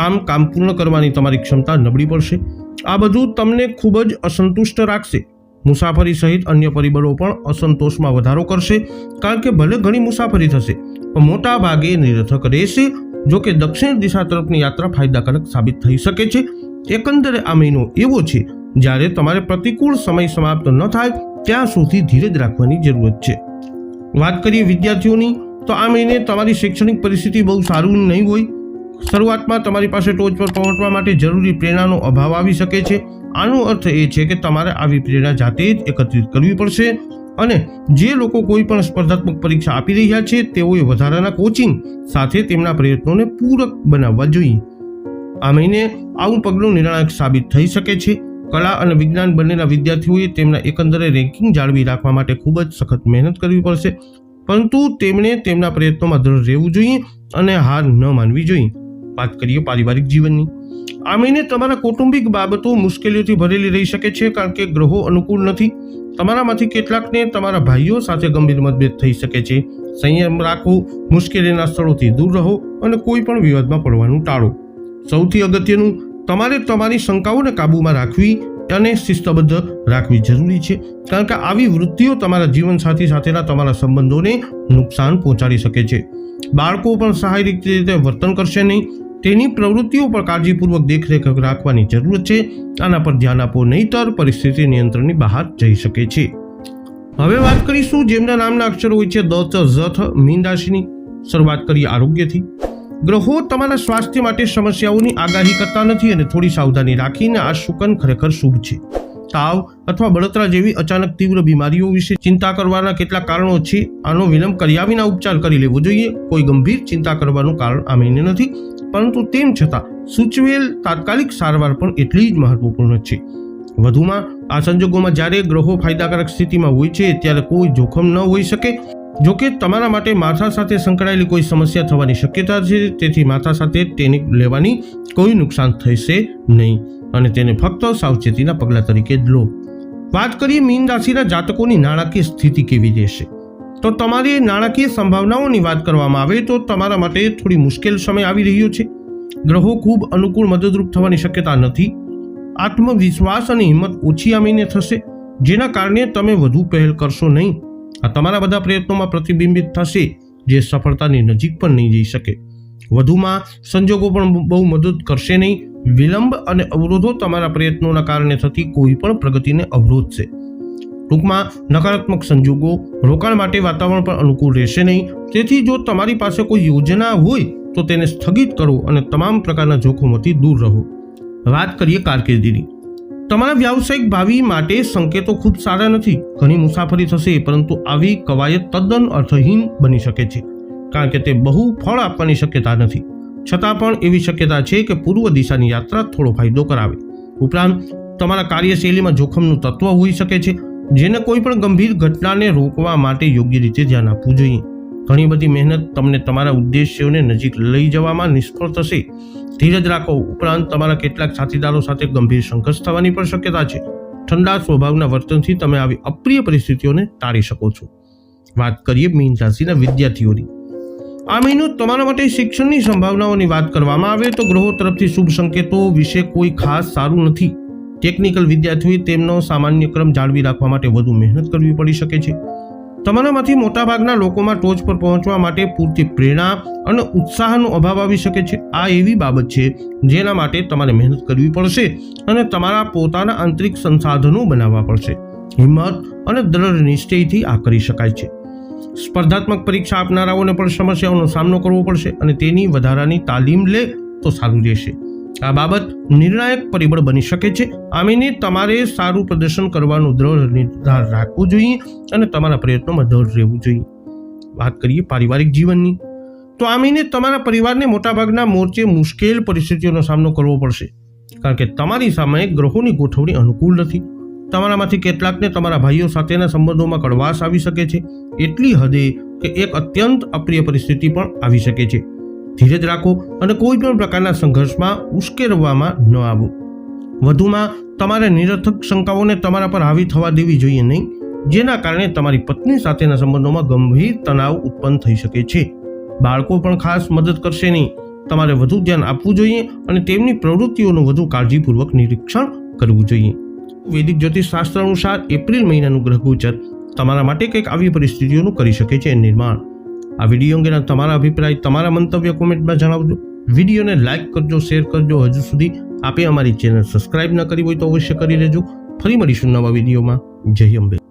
આમ કામ પૂર્ણ કરવાની તમારી ક્ષમતા નબળી પડશે. આ બધું તમને ખૂબ જ અસંતુષ્ટ રાખશે. મુસાફરી સહિત અન્ય પરિબળો પણ અસંતોષમાં વધારો કરશે, કારણ કે ભલે ઘણી મુસાફરી થશે પણ મોટા ભાગે નિરર્થક રહેશે. જો કે દક્ષિણ દિશા તરફની યાત્રા ફાયદાકારક સાબિત થઈ શકે છે. એકંદરે આ મહિનો એવો છે જ્યારે તમારે પ્રતિકૂળ સમય સમાપ્ત ન થાય ત્યાં સુધી ધીરજ રાખવાની જરૂરત છે. વાત કરીએ વિદ્યાર્થીઓની, તો આ મહિને તમારી શૈક્ષણિક પરિસ્થિતિ બહુ સારું નહીં હોય. શરૂઆતમાં તમારી પાસે ટોચ પર પહોંચવા માટે જરૂરી પ્રેરણાનો અભાવ આવી શકે છે. આનો અર્થ એ છે કે તમારે આવી પ્રેરણા જાતે જ એકત્રિત કરવી પડશે. અને જે લોકો કોઈ પણ સ્પર્ધાત્મક પરીક્ષા આપી રહ્યા છે તેઓએ વધારાના કોચિંગ સાથે તેમના પ્રયત્નોને પૂરક બનાવવા જોઈએ. આ મહિને આવું પગલું નિર્ણાયક સાબિત થઈ શકે છે. કલા અને વિજ્ઞાન બંનેના વિદ્યાર્થીઓએ તેમના એકંદરે રેન્કિંગ જાળવી રાખવા માટે ખૂબ જ સખત મહેનત કરવી પડશે, પરંતુ તેમણે તેમના પ્રયત્નોમાં દ્રઢ રહેવું જોઈએ અને હાર ન માનવી જોઈએ. વાત કરીએ પારિવારિક જીવનની. આ મહિને તમારા કૌટુંબિક બાબતો મુશ્કેલીઓથી ભરેલી રહી શકે છે, કારણ કે ગ્રહો અનુકૂળ નથી. તમારામાંથી કેટલાકને તમારા ભાઈઓ સાથે ગંભીર મતભેદ થઈ શકે છે. સંયમ રાખો, મુશ્કેલીના સ્થળોથી દૂર રહો અને કોઈ પણ વિવાદમાં પડવાનું ટાળો. સૌથી અગત્યનું, તમારે તમારી શંકાઓને કાબૂમાં રાખવી અને શિસ્તબદ્ધ રાખવી જરૂરી છે, કારણ કે આવી વૃત્તિઓ તમારા જીવનસાથી સાથેના તમારા સંબંધોને નુકસાન પહોંચાડી શકે છે. બાળકો પણ સહાયક રીતે વર્તન કરશે નહીં. તેની પ્રવૃત્તિઓ પર કાળજીપૂર્વક દેખરેખ રાખવાની જરૂર છે. આના પર ધ્યાન આપો, નહીંતર પરિસ્થિતિ નિયંત્રણની બહાર જઈ શકે છે. હવે વાત કરીશું જેમના નામના અક્ષરો હોય છે દ, ચ, ઝ, થ, મીન રાશિની. શરૂઆત કરીએ આરોગ્યથી. ગ્રહો તમારા સ્વાસ્થ્ય માટે સમસ્યાઓની આગાહી કરતા નથી અને થોડી સાવધાની રાખીને આ શુકન ખરેખર શુભ છે. તાવ અથવા બળતરા જેવી અચાનક તીવ્ર બીમારીઓ વિશે ચિંતા કરવાના કેટલાક કારણો છે. આનો વિલંબ કર્યા વિના ઉપચાર કરી લેવો જોઈએ. કોઈ ગંભીર ચિંતા કરવાનું કારણ આ મહિને નથી, પરંતુ તેમ છતાં સૂચવેલ તાત્કાલિક સારવાર પણ એટલી જ મહત્વપૂર્ણ છે. વધુમાં આ સંજોગોમાં જ્યારે ગ્રહો ફાયદાકારક સ્થિતિમાં હોય છે ત્યારે કોઈ જોખમ ન હોઈ શકે. જોકે તમારા માટે માથા સાથે સંકળાયેલી કોઈ સમસ્યા થવાની શક્યતા છે, તેથી માથા સાથે તેને લેવાની કોઈ નુકસાન થશે નહીં અને તેને ફક્ત સાવચેતીના પગલાં તરીકે જ લો. વાત કરીએ મીન રાશિના જાતકોની નાણાકીય સ્થિતિ કેવી રહેશે. તો તમારી નાણાકીય સંભાવનાઓની વાત કરવામાં આવે તો તમારા માટે થોડી મુશ્કેલ સમય આવી રહ્યો છે. ગ્રહો ખૂબ અનુકૂળ મદદરૂપ થવાની શક્યતા નથી. આત્મવિશ્વાસ અને હિંમત ઓછી આ મહિને થશે, જેના કારણે તમે વધુ પહેલ કરશો નહીં. આ તમારા બધા પ્રયત્નોમાં પ્રતિબિંબિત થશે, જે સફળતાની નજીક પણ નહીં જઈ શકે. વધુમાં સંજોગો પણ બહુ મદદ કરશે નહીં. વિલંબ અને અવરોધો તમારા પ્રયત્નોના કારણે થતી કોઈ પણ પ્રગતિને અવરોધશે. ટૂંકમાં નકારાત્મક સંજોગો રોકાણ માટે વાતાવરણ પણ અનુકૂળ રહેશે નહીં. તેથી જો તમારી પાસે કોઈ યોજના હોય તો તેને સ્થગિત કરો અને તમામ પ્રકારના જોખમોથી દૂર રહો. વાત કરીએ કારકિર્દીની. તમારા વ્યાવસાયિક ભાવિ માટે સંકેતો ખૂબ સારા નથી. ઘણી મુસાફરી થશે, પરંતુ આવી કવાયત તદ્દન અર્થહીન બની શકે છે, કારણ કે તે બહુ ફળ આપવાની શક્યતા નથી. છતાં પણ એવી શક્યતા છે કે પૂર્વ દિશાની યાત્રા થોડો ફાયદો કરાવે. ઉપરાંત તમારા કાર્યશૈલીમાં જોખમનું તત્વ હોઈ શકે છે, જેને કોઈ પણ ગંભીર ઘટનાને રોકવા માટે યોગ્ય રીતે ધ્યાન આપવું જોઈએ. ઘણી બધી મહેનત તમને તમારા ઉદ્દેશ્યોને નજીક લઈ જવામાં નિષ્ફળ થશે. ધીરજ રાખો. ઉપરાંત તમારા કેટલાક સાથીદારો સાથે ગંભીર સંઘર્ષ થવાની પણ શક્યતા છે. ઠંડા સ્વભાવના વર્તનથી તમે આવી અપ્રિય પરિસ્થિતિઓને ટાળી શકો છો. વાત કરીએ મીન રાશિના વિદ્યાર્થીઓની. આ મહિનો તમારા માટે શિક્ષણની સંભાવનાઓની વાત કરવામાં આવે તો ગ્રહો તરફથી શુભ સંકેતો વિશે કોઈ ખાસ સારું નથી. ટેકનિકલ વિદ્યાર્થીઓએ તેમનો સામાન્ય ક્રમ જાળવી રાખવા માટે વધુ મહેનત કરવી પડી શકે છે. તમારામાંથી મોટાભાગના લોકોમાં ટોચ પર પહોંચવા માટે પૂરતી પ્રેરણા અને ઉત્સાહનો અભાવ આવી શકે છે. આ એવી બાબત છે જેના માટે તમારે મહેનત કરવી પડશે અને તમારા પોતાના આંતરિક સંસાધનો બનાવવા પડશે. હિંમત અને દ્રઢ નિશ્ચયથી આ કરી શકાય છે. સ્પર્ધાત્મક પરીક્ષા આપનારાઓને પણ સમસ્યાઓનો સામનો કરવો પડશે અને તેની વધારાની તાલીમ લે તો સારું રહેશે. આ બાબત નિર્ણાયક પરિબળ બની શકે છે. આ મહિને તમારે સારું પ્રદર્શન કરવાનો દ્રઢ નિર્ધાર રાખવો જોઈએ અને તમારા પ્રયત્નોમાં દ્રઢ રહેવું જોઈએ. વાત કરીએ પારિવારિક જીવનની, તો આ મહિને તમારા પરિવારને મોટાભાગના મોરચે મુશ્કેલ પરિસ્થિતિઓનો સામનો કરવો પડશે, કારણ કે તમારી સામે ગ્રહોની ગોઠવણી અનુકૂળ નથી. તમારામાંથી કેટલાકને તમારા ભાઈઓ સાથેના સંબંધોમાં કડવાશ આવી શકે છે, એટલી હદે કે એક અત્યંત અપ્રિય પરિસ્થિતિ પણ આવી શકે છે. ધીરજ રાખો અને કોઈ પણ પ્રકારના સંઘર્ષમાં ઉશ્કેરવામાં ન આવો. વધુમાં તમારે નિરર્થક શંકાઓને તમારા પર હાવી થવા દેવી જોઈએ નહીં, જેના કારણે તમારી પત્ની સાથેના સંબંધોમાં ગંભીર તણાવ ઉત્પન્ન થઈ શકે છે. બાળકો પણ ખાસ મદદ કરશે નહીં. તમારે વધુ ધ્યાન આપવું જોઈએ અને તેમની પ્રવૃત્તિઓનું વધુ કાળજીપૂર્વક નિરીક્ષણ કરવું જોઈએ. વૈદિક જ્યોતિષ શાસ્ત્ર અનુસાર એપ્રિલ મહિનાનું ગ્રહ ગોચર તમારા માટે કંઈક આવી પરિસ્થિતિઓનું કરી શકે છે નિર્માણ. આ વિડીયો અંગેના તમારા અભિપ્રાય, તમારા મંતવ્ય કોમેન્ટમાં જણાવજો. વિડીયોને લાઇક કરજો, શેર કરજો. હજુ સુધી આપે અમારી ચેનલ સબસ્ક્રાઇબ ન કરી હોય તો અવશ્ય કરી લેજો. ફરી મળીશું નવા વિડીયોમાં. જય અંબે.